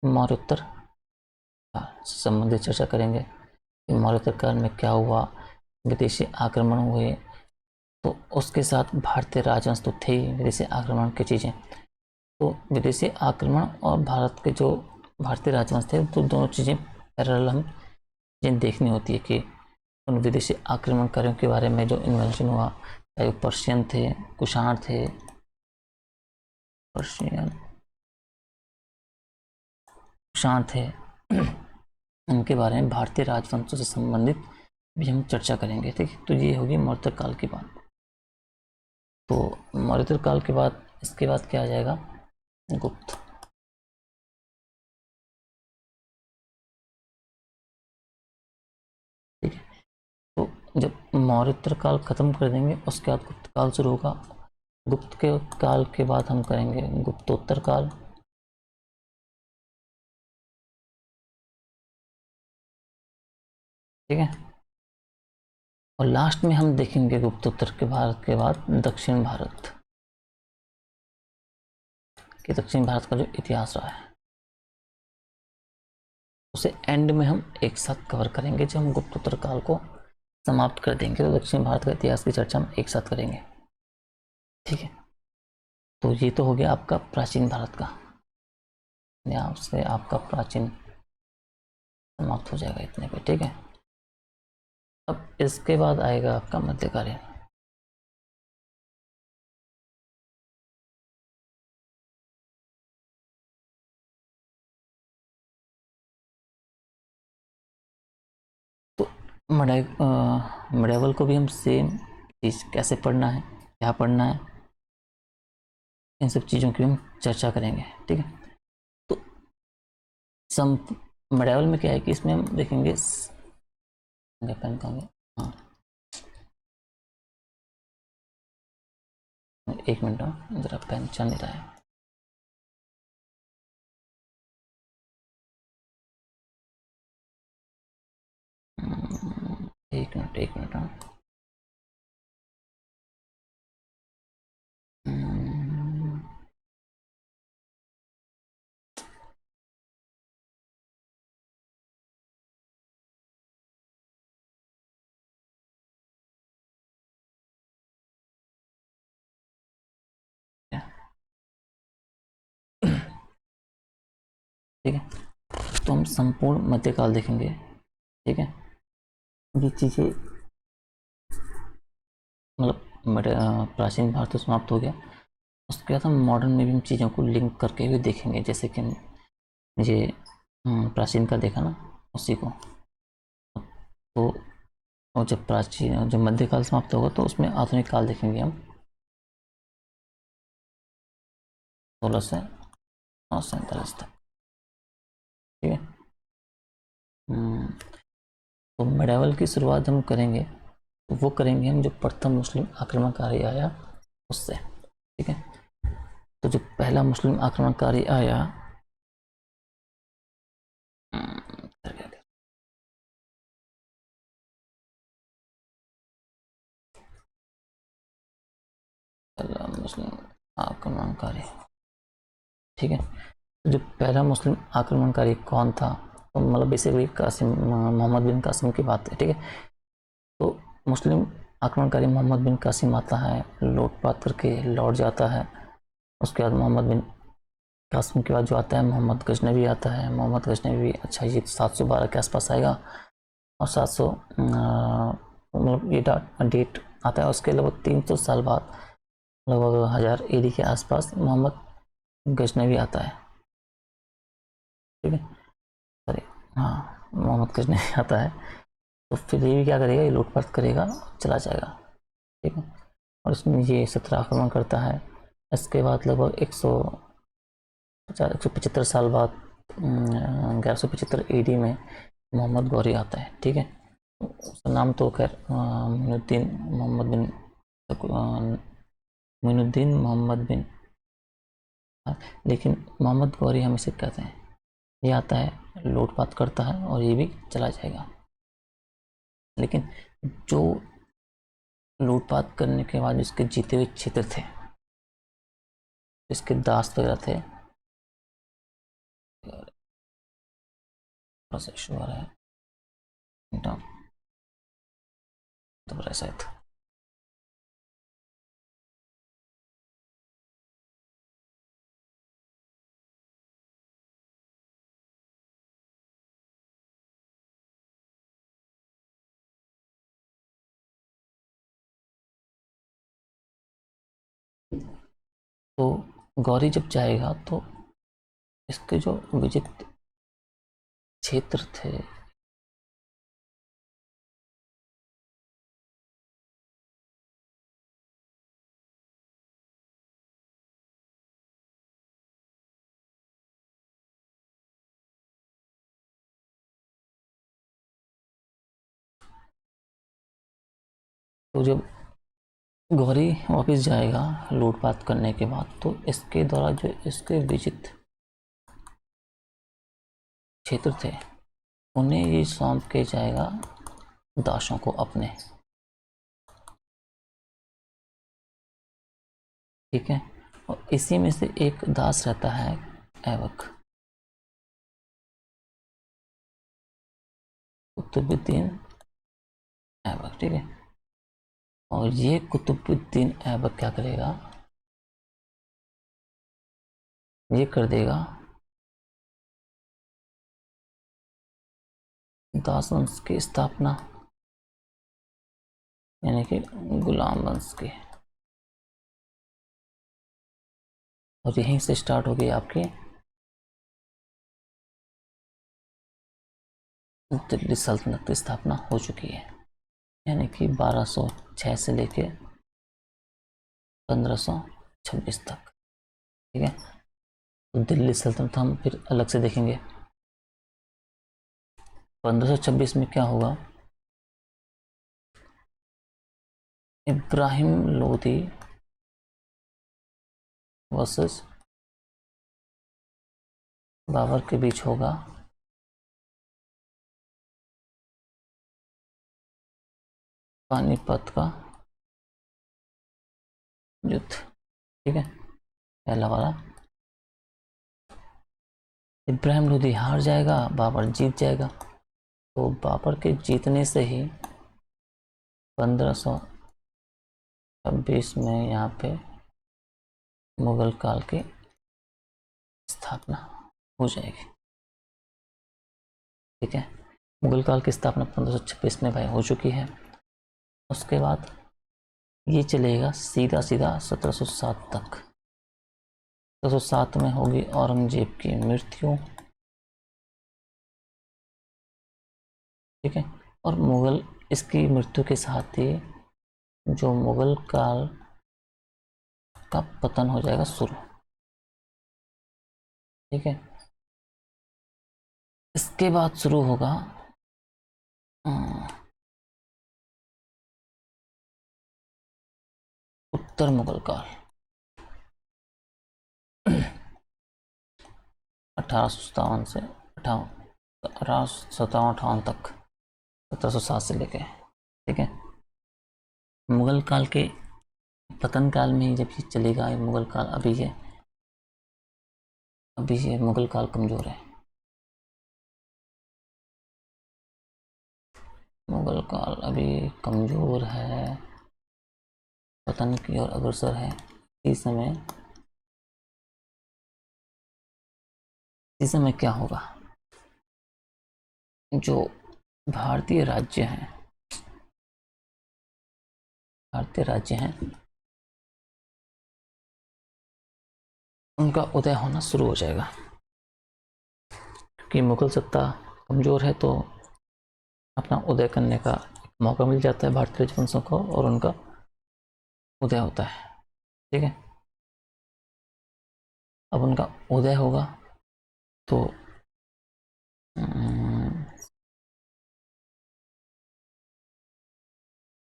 मौर्योत्तर संबंधित चर्चा करेंगे कि मौर्योत्तर काल में क्या हुआ, विदेशी आक्रमण हुए, तो उसके साथ भारतीय राजवंश तो थे ही, विदेशी आक्रमण की चीज़ें। तो विदेशी आक्रमण और भारत के जो भारतीय राजवंश थे, तो दोनों चीज़ें पैरेलल हम चीज़ें देखनी होती है कि उन विदेशी आक्रमणकारियों के बारे में जो इन्वेंशन हुआ, चाहे वो पर्शियन थे, कुषाण थे, पर्शियन कुषाण थे, उनके बारे में भारतीय राजवंशों से संबंधित भी हम चर्चा करेंगे। ठीक है, तो ये होगी मौर्य काल की बात। तो मौर्य काल के बाद इसके बाद क्या आ जाएगा, गुप्त। ठीक है, तो जब मौर्योत्तर काल खत्म कर देंगे उसके बाद गुप्त काल शुरू होगा। गुप्त के काल के बाद हम करेंगे गुप्तोत्तर काल। ठीक है, और लास्ट में हम देखेंगे गुप्तोत्तर के भारत के बाद दक्षिण भारत, कि दक्षिण भारत का जो इतिहास रहा है उसे एंड में हम एक साथ कवर करेंगे। जब हम गुप्तोत्तर काल को समाप्त कर देंगे तो दक्षिण भारत का इतिहास की चर्चा हम एक साथ करेंगे। ठीक है, तो ये तो हो गया आपका प्राचीन भारत का, यहाँ से आपका प्राचीन समाप्त हो जाएगा इतने पे। ठीक है, अब इसके बाद आएगा आपका मध्यकालीन। तो मिडेवल को भी हम सेम चीज़ कैसे पढ़ना है, क्या पढ़ना है, इन सब चीज़ों की हम चर्चा करेंगे। ठीक है, तो सम मिडेवल में क्या है कि इसमें हम देखेंगे पेन कहाँ गया, हाँ एक मिनट ज़रा पेन चल नहीं रहा है। एक मिनट हाँ। ठीक है, तो हम संपूर्ण मध्यकाल देखेंगे। ठीक है, ये चीज़ें मतलब प्राचीन भारत तो समाप्त हो गया, उसके बाद हम मॉडर्न में भी हम चीज़ों को लिंक करके भी देखेंगे, जैसे कि हम ये प्राचीन का देखा ना उसी को। तो और जब मध्यकाल समाप्त होगा तो उसमें आधुनिक काल देखेंगे हम 16 से 947 तक। ठीक है, तो मेडावल की शुरुआत हम करेंगे, तो वो करेंगे हम जो प्रथम मुस्लिम आक्रमणकारी आया उससे। ठीक है, तो जो पहला मुस्लिम आक्रमणकारी आया पहला मुस्लिम आक्रमणकारी, ठीक है, तो जो पहला मुस्लिम आक्रमणकारी कौन था, तो मतलब बेसिकली कासिम मोहम्मद बिन कासिम की बात है। ठीक है, तो मुस्लिम आक्रमणकारी मोहम्मद बिन कासिम आता है, लूटपाट करके लौट जाता है। उसके बाद मोहम्मद बिन कासिम के बाद जो आता है मोहम्मद गजनवी आता है। मोहम्मद गजनवी अच्छा ये 712 के आसपास आएगा, और 700 मतलब ये डेट आता है। उसके लगभग 300 साल बाद लगभग 1000 AD के आसपास मोहम्मद गजनवी आता है। ठीक है, सॉरी हाँ मोहम्मद गजनवी आता है। तो फिर ये भी क्या करेगा, ये लूटपाट करेगा, चला जाएगा। ठीक है, और इसमें ये 17 आक्रमण करता है। इसके बाद लगभग 175 साल बाद 1175 AD में मोहम्मद गौरी आता है। ठीक है, उसका नाम तो खैर मोइनुद्दीन मोहम्मद बिन, लेकिन मोहम्मद गौरी हम इसे कहते हैं। ये आता है, लूटपाट करता है और ये भी चला जाएगा। लेकिन जो लूटपाट करने के बाद इसके जीते हुए क्षेत्र थे, इसके दास वगैरह थे, इशू आ रहा है तो ऐसा था। तो गौरी जब जाएगा तो इसके जो विजित क्षेत्र थे, तो जब गौरी वापस जाएगा लूटपाट करने के बाद, तो इसके द्वारा जो इसके विजित क्षेत्र थे उन्हें ये सौंप के जाएगा दासों को अपने। ठीक है, और इसी में से एक दास रहता है ऐबक, कुतुबुद्दीन ऐबक। ठीक है, और ये कुतुबुद्दीन ऐबक क्या करेगा, ये कर देगा दास वंश की स्थापना, यानी कि गुलाम वंश की। और यहीं से स्टार्ट हो गई आपकी दिल्ली सल्तनत की स्थापना हो चुकी है, यानी कि 1206 से लेके 1526 तक। ठीक है, तो दिल्ली सल्तनत हम फिर अलग से देखेंगे। 1526 में क्या होगा, इब्राहिम लोदी वर्सेस बाबर के बीच होगा पानीपत का युद्ध। ठीक है, पहला वाला इब्राहिम लोदी हार जाएगा, बाबर जीत जाएगा। तो बाबर के जीतने से ही 1526 में यहाँ पे मुगल काल की स्थापना हो जाएगी। ठीक है, मुगल काल की स्थापना 1526 में भाई हो चुकी है। उसके बाद ये चलेगा सीधा सीधा 1707 तक। 1707 में होगी औरंगजेब की मृत्यु। ठीक है, और मुगल इसकी मृत्यु के साथ ही जो मुगल काल का पतन हो जाएगा शुरू। ठीक है, इसके बाद शुरू होगा उत्तर मुगल काल 1857 से 1857 तक, 1707 से लेके। ठीक है, मुगल काल के पतन काल में ही जब ये चलेगा ये मुगल काल, अभी ये मुगल काल कमजोर है। मुगल काल अभी कमजोर है, पतन की ओर अग्रसर है। इस समय क्या होगा, जो भारतीय राज्य हैं उनका उदय होना शुरू हो जाएगा, क्योंकि मुगल सत्ता कमजोर है तो अपना उदय करने का मौका मिल जाता है भारतीय राजवंशों को और उनका उदय होता है। ठीक है, अब उनका उदय होगा तो अम,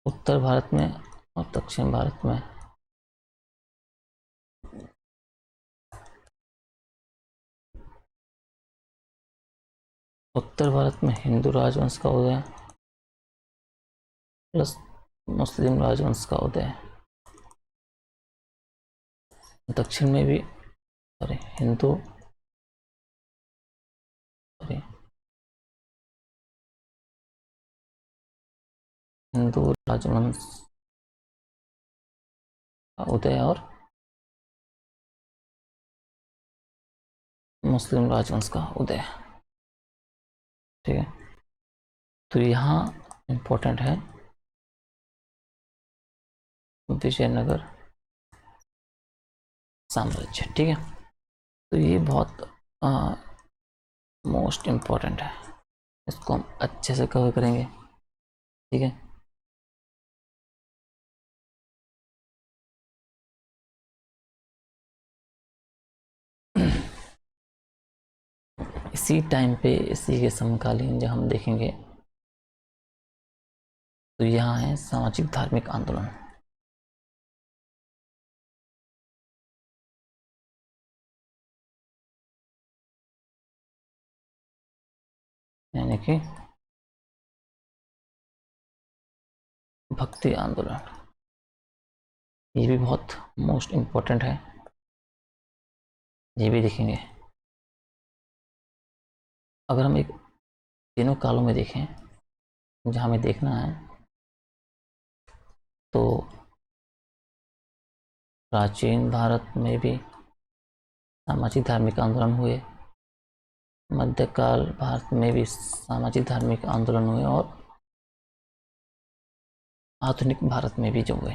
उत्तर भारत में और दक्षिण भारत में। उत्तर भारत में हिंदू राजवंश का उदय प्लस मुस्लिम राजवंश का उदय। दक्षिण में भी सॉरी हिंदू सॉरी हिंदू राजवंश का उदय और मुस्लिम राजवंश का उदय। ठीक है, तो यहाँ इंपॉर्टेंट है विजयनगर साम्राज्य। ठीक है, तो ये बहुत मोस्ट इम्पोर्टेंट है, इसको हम अच्छे से कवर करेंगे। ठीक है, इसी टाइम पे इसी के समकालीन जब हम देखेंगे तो यहाँ है सामाजिक धार्मिक आंदोलन। यानी कि भक्ति आंदोलन, ये भी बहुत मोस्ट इम्पोर्टेंट है, ये भी देखेंगे। अगर हम एक तीनों कालों में देखें जहाँ हमें देखना है तो प्राचीन भारत में भी सामाजिक धार्मिक आंदोलन हुए, मध्यकाल भारत में भी सामाजिक धार्मिक आंदोलन हुए और आधुनिक भारत में भी जो हुए।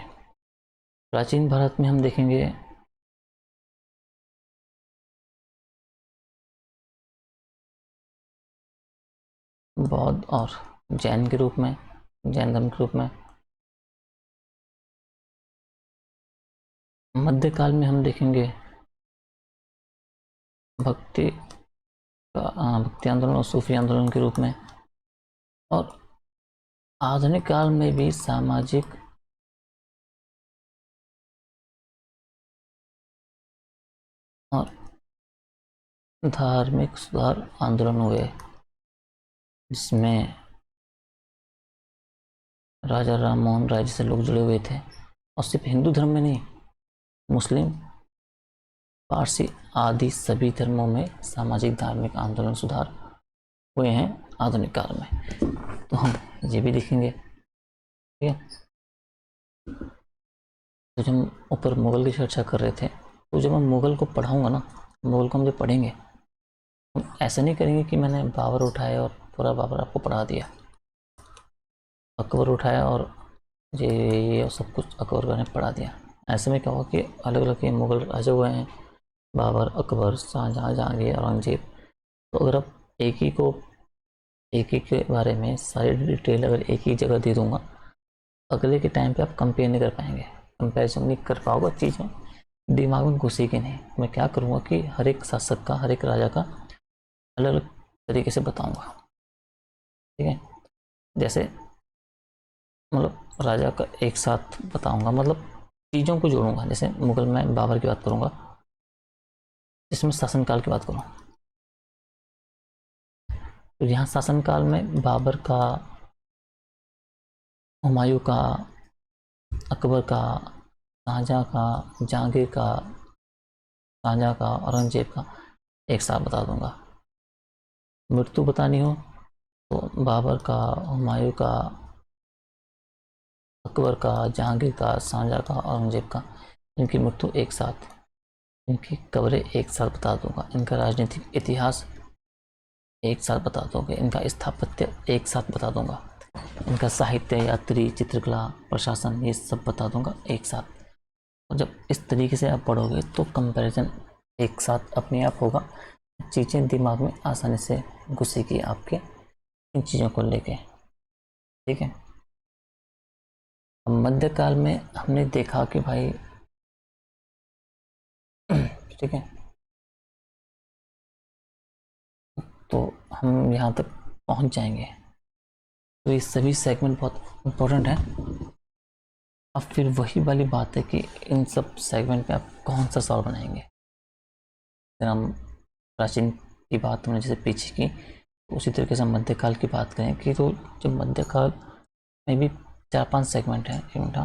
प्राचीन भारत में हम देखेंगे बौद्ध और जैन के रूप में, जैन धर्म के रूप में। मध्यकाल में हम देखेंगे भक्ति भक्ति आंदोलन और सूफी आंदोलन के रूप में। और आधुनिक काल में भी सामाजिक और धार्मिक सुधार आंदोलन हुए, जिसमें राजा राम मोहन राय जैसे लोग जुड़े हुए थे। और सिर्फ हिंदू धर्म में नहीं, मुस्लिम, पारसी आदि सभी धर्मों में सामाजिक धार्मिक आंदोलन सुधार हुए हैं आधुनिक काल में, तो हम ये भी देखेंगे। ठीक है, तो जब हम ऊपर मुगल की चर्चा कर रहे थे, तो जब मैं मुगल को पढ़ाऊंगा ना, मुगल को हम जब पढ़ेंगे, हम ऐसा नहीं करेंगे कि मैंने बाबर उठाया और पूरा बाबर आपको पढ़ा दिया, अकबर उठाया और ये सब कुछ अकबर ने पढ़ा दिया। ऐसे में क्या होगा कि अलग अलग मुगल राजा हुए हैं, बाबर, अकबर, शाहजहाँ, जहांगीर, औरंगजेब। तो अगर आप एक ही के बारे में सारी डिटेल अगर एक ही जगह दे दूंगा, अगले के टाइम पे आप कंपेयर नहीं कर पाएंगे, कंपेरिजन नहीं कर पाओगे, चीज़ें दिमाग में घुसेगी नहीं। मैं क्या करूँगा कि हर एक शासक का, हर एक राजा का अलग अलग तरीके से बताऊँगा। ठीक है, जैसे मतलब राजा का एक साथ बताऊँगा, मतलब चीज़ों को जोड़ूंगा। जैसे मुगल में बाबर की बात करूँगा, इसमें शासनकाल की बात करूँ तो यहाँ शासनकाल में बाबर का, हुमायूं का, अकबर का, शाहजहाँ का, जहांगीर का, शाहजहाँ का, औरंगजेब का एक साथ बता दूंगा। मृत्यु बतानी हो तो बाबर का, हुमायूं का, अकबर का, जहांगीर का, शाहजहाँ का, औरंगजेब का, इनकी मृत्यु एक साथ, इनकी कब्रें एक साथ बता दूंगा, इनका राजनीतिक इतिहास एक साथ बता दोगे, इनका स्थापत्य एक साथ बता दूंगा, इनका साहित्य, यात्री, चित्रकला, प्रशासन, ये सब बता दूंगा एक साथ। और जब इस तरीके से आप पढ़ोगे तो कंपैरिजन एक साथ अपने आप होगा, चीज़ें दिमाग में आसानी से घुसेगी आपके इन चीज़ों को लेके। ठीक है, अब मध्यकाल में हमने देखा कि भाई ठीक है, तो हम यहाँ तक पहुँच जाएंगे। तो ये सभी सेगमेंट बहुत इम्पोर्टेंट है। अब फिर वही वाली बात है कि इन सब सेगमेंट में आप कौन सा सवाल बनाएंगे। फिर हम प्राचीन की बात हमने जैसे पीछे की, उसी तरीके से मध्यकाल की बात करें कि तो जब मध्यकाल में भी 4-5 सेगमेंट है। एक मिनट,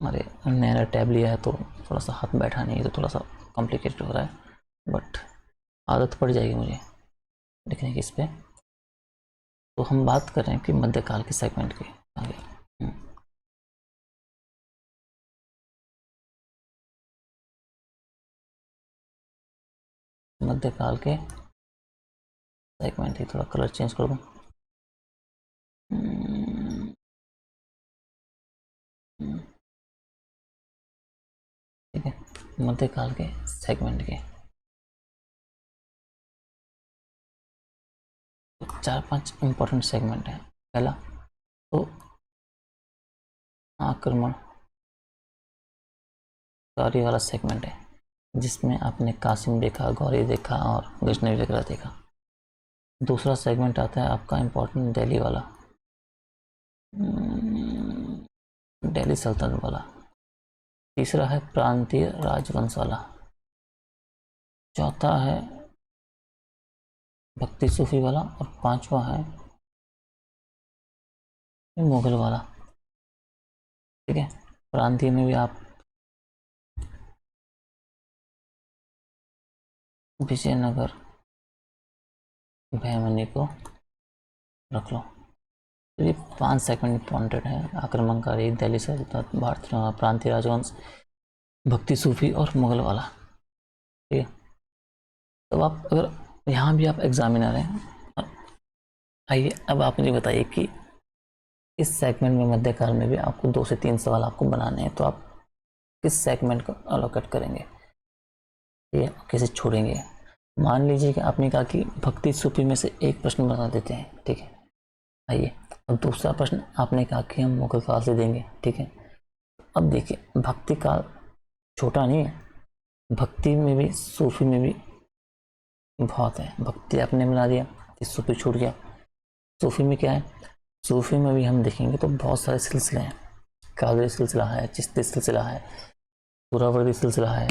हमारे नया टैब लिया है तो थोड़ा सा हाथ बैठा नहीं है तो थोड़ा सा कॉम्प्लिकेटेड हो रहा है, बट आदत पड़ जाएगी मुझे लिखने की इस पर। तो हम बात कर रहे हैं कि मध्यकाल के सेगमेंट की आगे। मध्यकाल के सेगमेंट ही थोड़ा कलर चेंज कर दूँ। ठीक है, मध्यकाल के सेगमेंट के 4-5 इंपॉर्टेंट सेगमेंट है। पहला तो आक्रमणकारी वाला सेगमेंट है, जिसमें आपने कासिम देखा, गौरी देखा और गजनवी वगैरह देखा। दूसरा सेगमेंट आता है आपका इम्पोर्टेंट दिल्ली वाला, दिल्ली सल्तनत वाला। तीसरा है प्रांतीय राजवंश वाला। चौथा है भक्ति सूफी वाला और पांचवा है मुगल वाला। ठीक है, प्रांतीय में भी आप विजयनगर बहमनी को रख लो। तो ये 5 सेगमेंट इंपॉर्टेंट है, आक्रमणकारी, दिल्ली सल्तनत, भारत, प्रांतीय राजवंश, भक्ति सूफी और मुगल वाला। ठीक है, तो आप अगर यहाँ भी आप एग्जामिनर हैं, आइए अब आप मुझे बताइए कि इस सेगमेंट में मध्यकाल में भी आपको 2 से 3 सवाल आपको बनाने हैं, तो आप किस सेगमेंट को अलोकेट करेंगे, ये कैसे छोड़ेंगे। मान लीजिए कि आपने कहा कि भक्ति सूफी में से एक प्रश्न बना देते हैं। ठीक है, आइए अब दूसरा प्रश्न आपने कहा कि हम मुगल काल से देंगे। ठीक है, अब देखिए भक्ति काल छोटा नहीं है, भक्ति में भी सूफी में भी बहुत है। भक्ति आपने मिला दिया तो सूफी छूट गया। सूफी में क्या है, सूफी में भी हम देखेंगे तो बहुत सारे सिलसिले हैं। कादरी सिलसिला है, चिश्ती सिलसिला है, सुहरावर्दी सिलसिला है,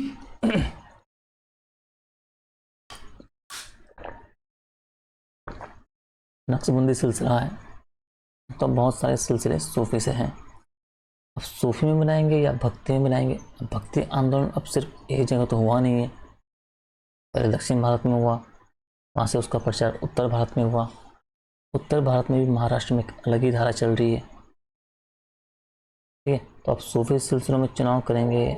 नक्शबंदी सिलसिला है। तो बहुत सारे सिलसिले सूफी से हैं। अब सूफी में बनाएंगे या भक्ति में बनाएंगे। भक्ति आंदोलन अब सिर्फ एक जगह तो हुआ नहीं है, पहले दक्षिण भारत में हुआ, वहाँ से उसका प्रचार उत्तर भारत में हुआ। उत्तर भारत में भी महाराष्ट्र में एक अलग ही धारा चल रही है। ठीक है, तो आप सूफी सिलसिलों में चुनाव करेंगे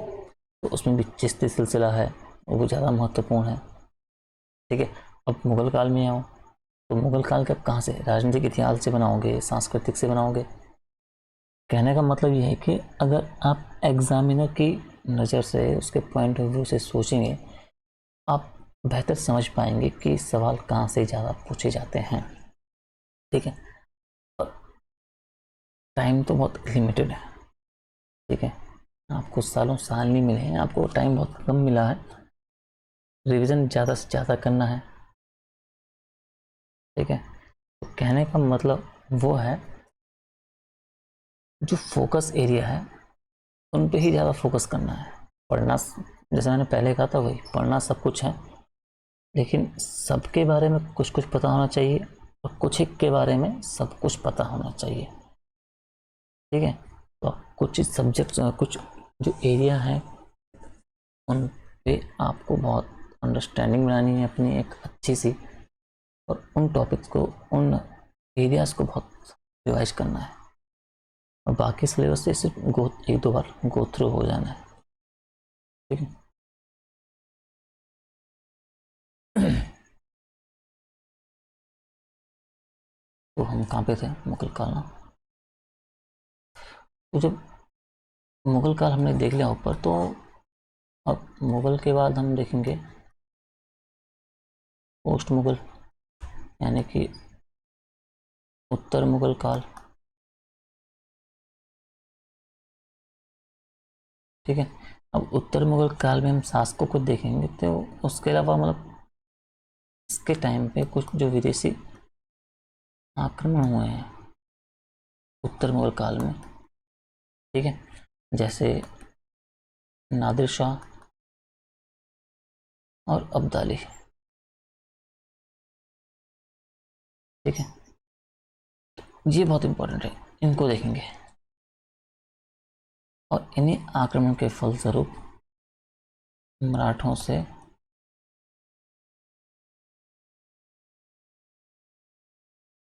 तो उसमें भी चिश्ती सिलसिला है, वो ज़्यादा महत्वपूर्ण है। ठीक है, अब मुगल काल में आओ तो मुगल काल का कहाँ से, राजनीतिक इतिहास से बनाओगे, सांस्कृतिक से बनाओगे। कहने का मतलब ये है कि अगर आप एग्जामिनर की नज़र से, उसके पॉइंट ऑफ व्यू से सोचेंगे, आप बेहतर समझ पाएंगे कि सवाल कहाँ से ज़्यादा पूछे जाते हैं। ठीक है, और टाइम तो बहुत लिमिटेड है। ठीक है, आपको सालों साल नहीं मिले हैं, आपको टाइम बहुत कम मिला है, रिवीजन ज़्यादा से ज़्यादा करना है। ठीक है, तो कहने का मतलब वो है जो फोकस एरिया है उन पे ही ज़्यादा फोकस करना है। पढ़ना, जैसे मैंने पहले कहा था, वही पढ़ना सब कुछ है, लेकिन सबके बारे में कुछ कुछ पता होना चाहिए और कुछ एक के बारे में सब कुछ पता होना चाहिए। ठीक है, तो कुछ सब्जेक्ट्स, कुछ जो एरिया है उन पे आपको बहुत अंडरस्टैंडिंग बनानी है अपनी एक अच्छी सी, और उन टॉपिक्स को, उन एरियाज को बहुत रिवाइज करना है, और बाकी सिलेबस से सिर्फ 1-2 बार गो थ्रू हो जाना है। ठीक है, तो हम कहाँ पे थे, मुगल काल ना। तो जब मुगल काल हमने देख लिया ऊपर, तो अब मुगल के बाद हम देखेंगे पोस्ट मुगल, यानी कि उत्तर मुगल काल। ठीक है, अब उत्तर मुगल काल में हम शासकों को देखेंगे तो उसके अलावा मतलब इसके टाइम पे कुछ जो विदेशी आक्रमण हुए हैं उत्तर मुगल काल में, ठीक है, जैसे नादिर शाह और अब्दाली, ठीक है, ये बहुत इंपॉर्टेंट है, इनको देखेंगे। और इन्हीं आक्रमण के फलस्वरूप मराठों से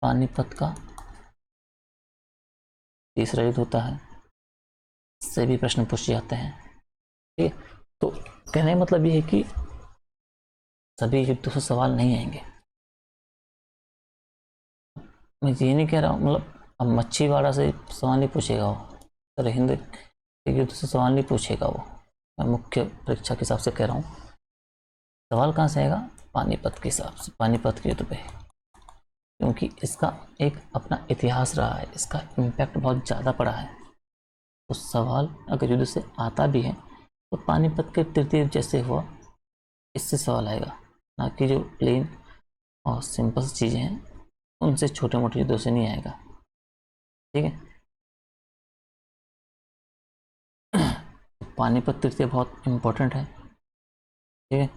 पानीपत का तीसरा युद्ध होता है, इससे भी प्रश्न पूछे जाते हैं, ठीक है। तो कहने का मतलब ये है कि सभी युद्धों से सवाल नहीं आएंगे। मैं ये नहीं कह रहा हूँ मतलब अब मच्छीवाड़ा से सवाल नहीं पूछेगा वो, अरे हिंद के युद्ध से सवाल नहीं पूछेगा वो, मैं मुख्य परीक्षा के हिसाब से कह रहा हूँ। सवाल कहाँ से आएगा? पानीपत के हिसाब से, पानीपत के युद्ध पे, क्योंकि इसका एक अपना इतिहास रहा है, इसका इम्पैक्ट बहुत ज़्यादा पड़ा है। तो सवाल अगर युद्ध से आता भी है तो पानीपत के तृतीय जैसे हुआ इससे सवाल आएगा, ना कि जो प्लेन और सिंपल चीज़ें हैं उनसे, छोटे मोटे युद्धों से नहीं आएगा, ठीक है। पानीपत तृतीय बहुत इम्पोर्टेंट है, ठीक है।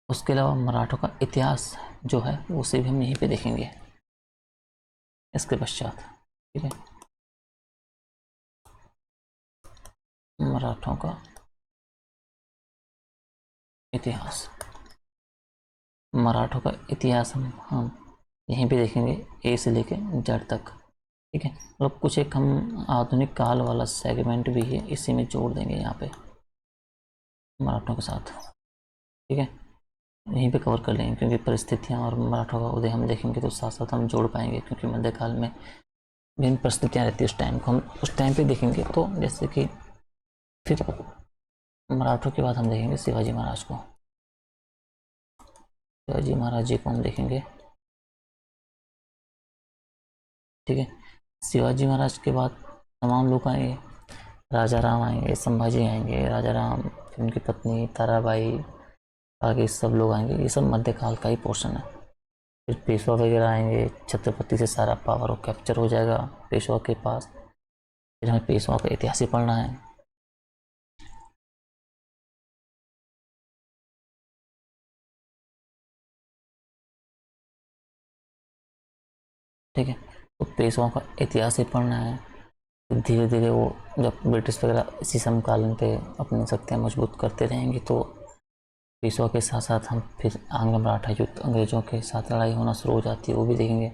उसके अलावा मराठों का इतिहास जो है उसे भी हम यहीं पे देखेंगे इसके पश्चात, ठीक है। मराठों का इतिहास, मराठों का इतिहास हम यहीं पे देखेंगे, ए से लेके जेड तक, ठीक है। और अब कुछ एक हम आधुनिक काल वाला सेगमेंट भी है इसी में जोड़ देंगे यहाँ पे मराठों के साथ, ठीक है। यहीं पे कवर कर लेंगे क्योंकि परिस्थितियाँ और मराठों का उदय हम देखेंगे तो साथ साथ हम जोड़ पाएंगे, क्योंकि मध्यकाल में विभिन्न परिस्थितियाँ रहती है, उस टाइम को हम उस टाइम पे देखेंगे। तो जैसे कि फिर मराठों के बाद हम देखेंगे शिवाजी महाराज को, शिवाजी महाराज जी को हम देखेंगे, ठीक है। शिवाजी महाराज के बाद तमाम लोग आएंगे, राजा राम आएंगे, संभाजी आएंगे, राजा राम, फिर उनकी पत्नी ताराबाई, आगे सब लोग आएंगे, ये सब मध्यकाल का ही पोर्शन है। फिर पेशवा वगैरह आएंगे, छत्रपति से सारा पावर कैप्चर हो जाएगा पेशवा के पास, फिर हमें पेशवा का इतिहास ही पढ़ना है, ठीक है। तो पेशवाओं का इतिहास ही पढ़ना है। फिर धीरे धीरे वो जब ब्रिटिश वगैरह इसी समकालीन पे अपनी शक्तियाँ मजबूत करते रहेंगे तो पेशवा के साथ साथ हम फिर आंग्ल मराठा युद्ध, अंग्रेजों के साथ लड़ाई होना शुरू हो जाती है, वो भी देखेंगे।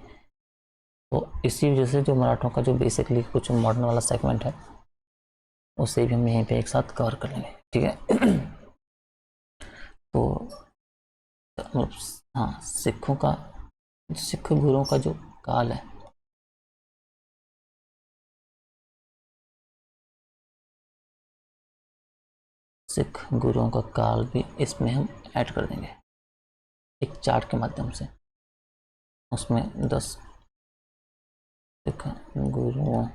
तो इसी वजह से जो मराठों का जो बेसिकली कुछ मॉडर्न वाला सेगमेंट है उसे भी हम यहीं पे एक साथ कवर कर लेंगे, ठीक है। तो मतलब हाँ, सिखों का, सिख गुरुओं का जो काल है, सिख गुरुओं का काल भी इसमें हम ऐड कर देंगे एक चार्ट के माध्यम से। उसमें 10 सिख गुरुओं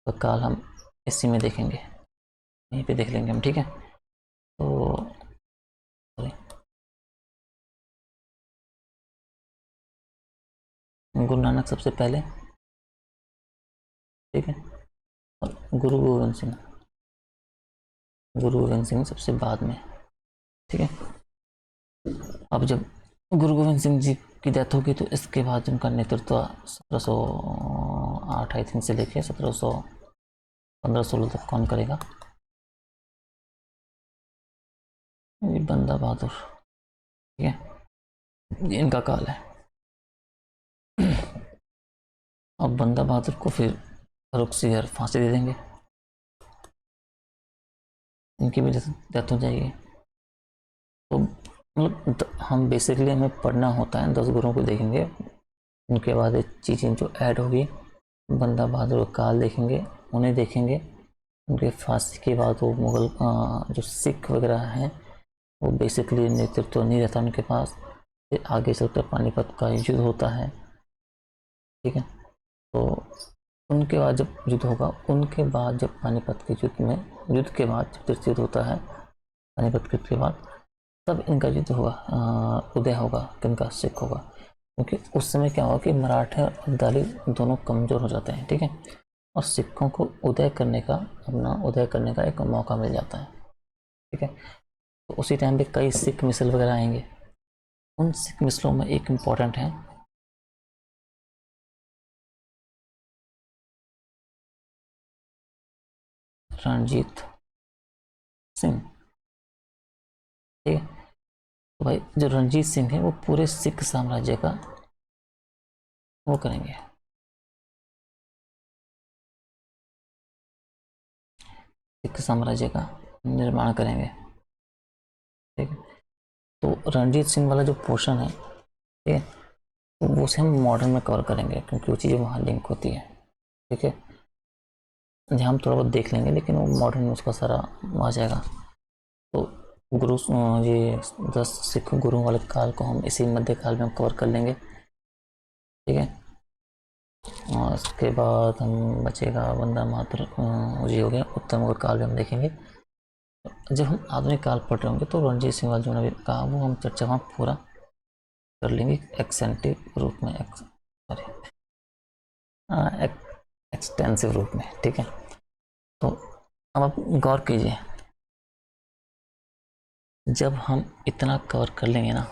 का काल हम इसी में देखेंगे, यहीं पे देख लेंगे हम, ठीक है। तो sorry, गुरु नानक सबसे पहले, ठीक है, और गुरु गोविंद सिंह, गुरु गोविंद सिंह सबसे बाद में, ठीक है। अब जब गुरु गोविंद सिंह जी की डेथ होगी तो इसके बाद उनका नेतृत्व 1708 आई थिंक से लेके 1715-16 तक कौन करेगा? ये बंदा बहादुर, ठीक है, ये इनका काल है। अब बंदा बहादुर को फिर फर्रुख सिंह फांसी दे देंगे, इनकी भी डेथ हो जाएगी। तो मतलब हम बेसिकली हमें पढ़ना होता है, 10 गुरुओं को देखेंगे, उनके बाद चीज़ें जो ऐड होगी, बंदा बहादुर का काल देखेंगे, उन्हें देखेंगे, उनके फांसी के बाद वो मुगल जो सिख वगैरह हैं वो बेसिकली नेतृत्व नहीं रहता उनके पास, फिर आगे चलकर पानीपत का युद्ध होता है, ठीक है। तो उनके बाद जब युद्ध होगा, उनके बाद जब पानीपत के युद्ध में, युद्ध के बाद जब तृतीय युद्ध होता है पानीपत के युद्ध के बाद, तब इनका युद्ध होगा, उदय होगा किनका, सिख होगा। क्योंकि उस समय क्या होगा कि मराठे और अब्दाली दोनों कमज़ोर हो जाते हैं, ठीक है, और सिखों को उदय करने का, अपना उदय करने का एक मौका मिल जाता है, ठीक है। तो उसी टाइम पे कई सिख मिसल वगैरह आएंगे। उन सिख मिसलों में एक इम्पॉर्टेंट है रणजीत सिंह, ठीक है। तो भाई जो रणजीत सिंह है वो पूरे सिख साम्राज्य का वो करेंगे, सिख साम्राज्य का निर्माण करेंगे, ठीक है। तो रणजीत सिंह वाला जो पोर्शन है, ठीक है, तो वो उसे हम मॉडर्न में कवर करेंगे क्योंकि वो चीज़ें वहाँ लिंक होती है, ठीक है। जहाँ हम थोड़ा बहुत देख लेंगे लेकिन वो मॉडर्न में उसका सारा आ जाएगा। तो गुरु, ये 10 सिख गुरुओं वाले काल को हम इसी मध्यकाल में हम कवर कर लेंगे, ठीक है। और उसके बाद हम बचेगा वंदे मातरम, ये हो गया। उत्तम काल में हम देखेंगे। जब हम आधुनिक काल पढ़ रहे होंगे तो रणजीत सिंह वाला जो मैंने कहा वो हम चर्चा वहाँ पूरा कर लेंगे एक्सेंटिव रूप में, सॉरी एक्सटेंसिव रूप में, ठीक है। तो अब आप गौर कीजिए, जब हम इतना कवर कर लेंगे ना,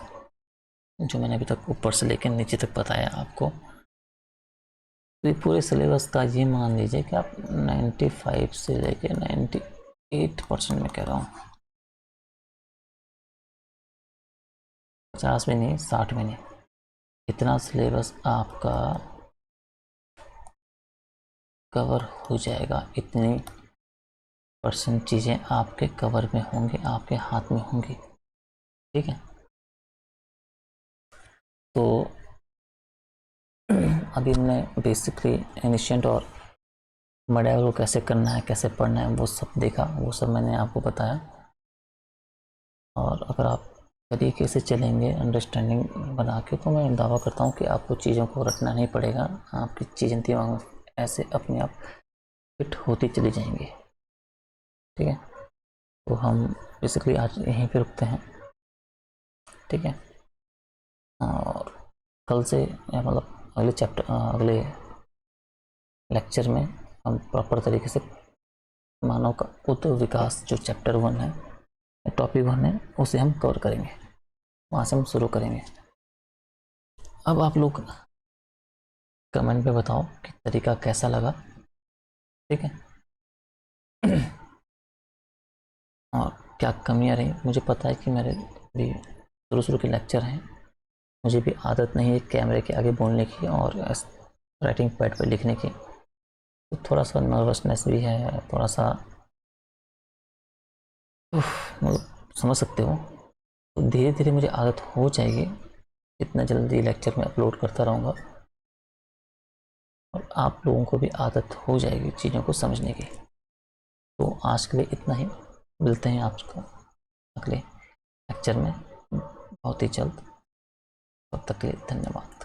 जो मैंने अभी तक ऊपर से लेकर नीचे तक बताया आपको, तो ये पूरे सिलेबस का ये मान लीजिए कि आप 95 से लेके 98% में कह रहा हूँ, 50 में नहीं, 60 में नहीं, इतना सिलेबस आपका कवर हो जाएगा। इतनी % चीज़ें आपके कवर में होंगी, आपके हाथ में होंगी, ठीक है। तो अभी हमने बेसिकली एनिशिएंट और मडेवल को कैसे करना है, कैसे पढ़ना है, वो सब देखा, वो सब मैंने आपको बताया। और अगर आप तरीके से चलेंगे अंडरस्टैंडिंग बना के, तो मैं दावा करता हूँ कि आपको चीज़ों को रटना नहीं पड़ेगा, आपकी चीज़ें दिमाग में ऐसे अपने आप फिट होती चली जाएंगी, ठीक है। तो हम बेसिकली आज यहीं पे रुकते हैं, ठीक है। और कल से मतलब अगले चैप्टर, अगले लेक्चर में हम प्रॉपर तरीके से मानव का उत विकास, जो चैप्टर 1 है, टॉपिक 1 है, उसे हम कवर करेंगे, वहाँ से हम शुरू करेंगे। अब आप लोग कमेंट पे बताओ कि तरीका कैसा लगा, ठीक है। और क्या कमियां रही, मुझे पता है कि मेरे भी शुरू के लेक्चर हैं, मुझे भी आदत नहीं है कैमरे के आगे बोलने की और राइटिंग पैड पर लिखने की, तो थोड़ा सा नर्वसनेस भी है, थोड़ा सा मतलब समझ सकते हो। तो धीरे धीरे मुझे आदत हो जाएगी, इतना जल्दी लेक्चर में अपलोड करता रहूँगा और आप लोगों को भी आदत हो जाएगी चीज़ों को समझने की। तो आज के लिए इतना ही, मिलते हैं आपको अगले लेक्चर में बहुत ही जल्द। तब तक के लिए धन्यवाद।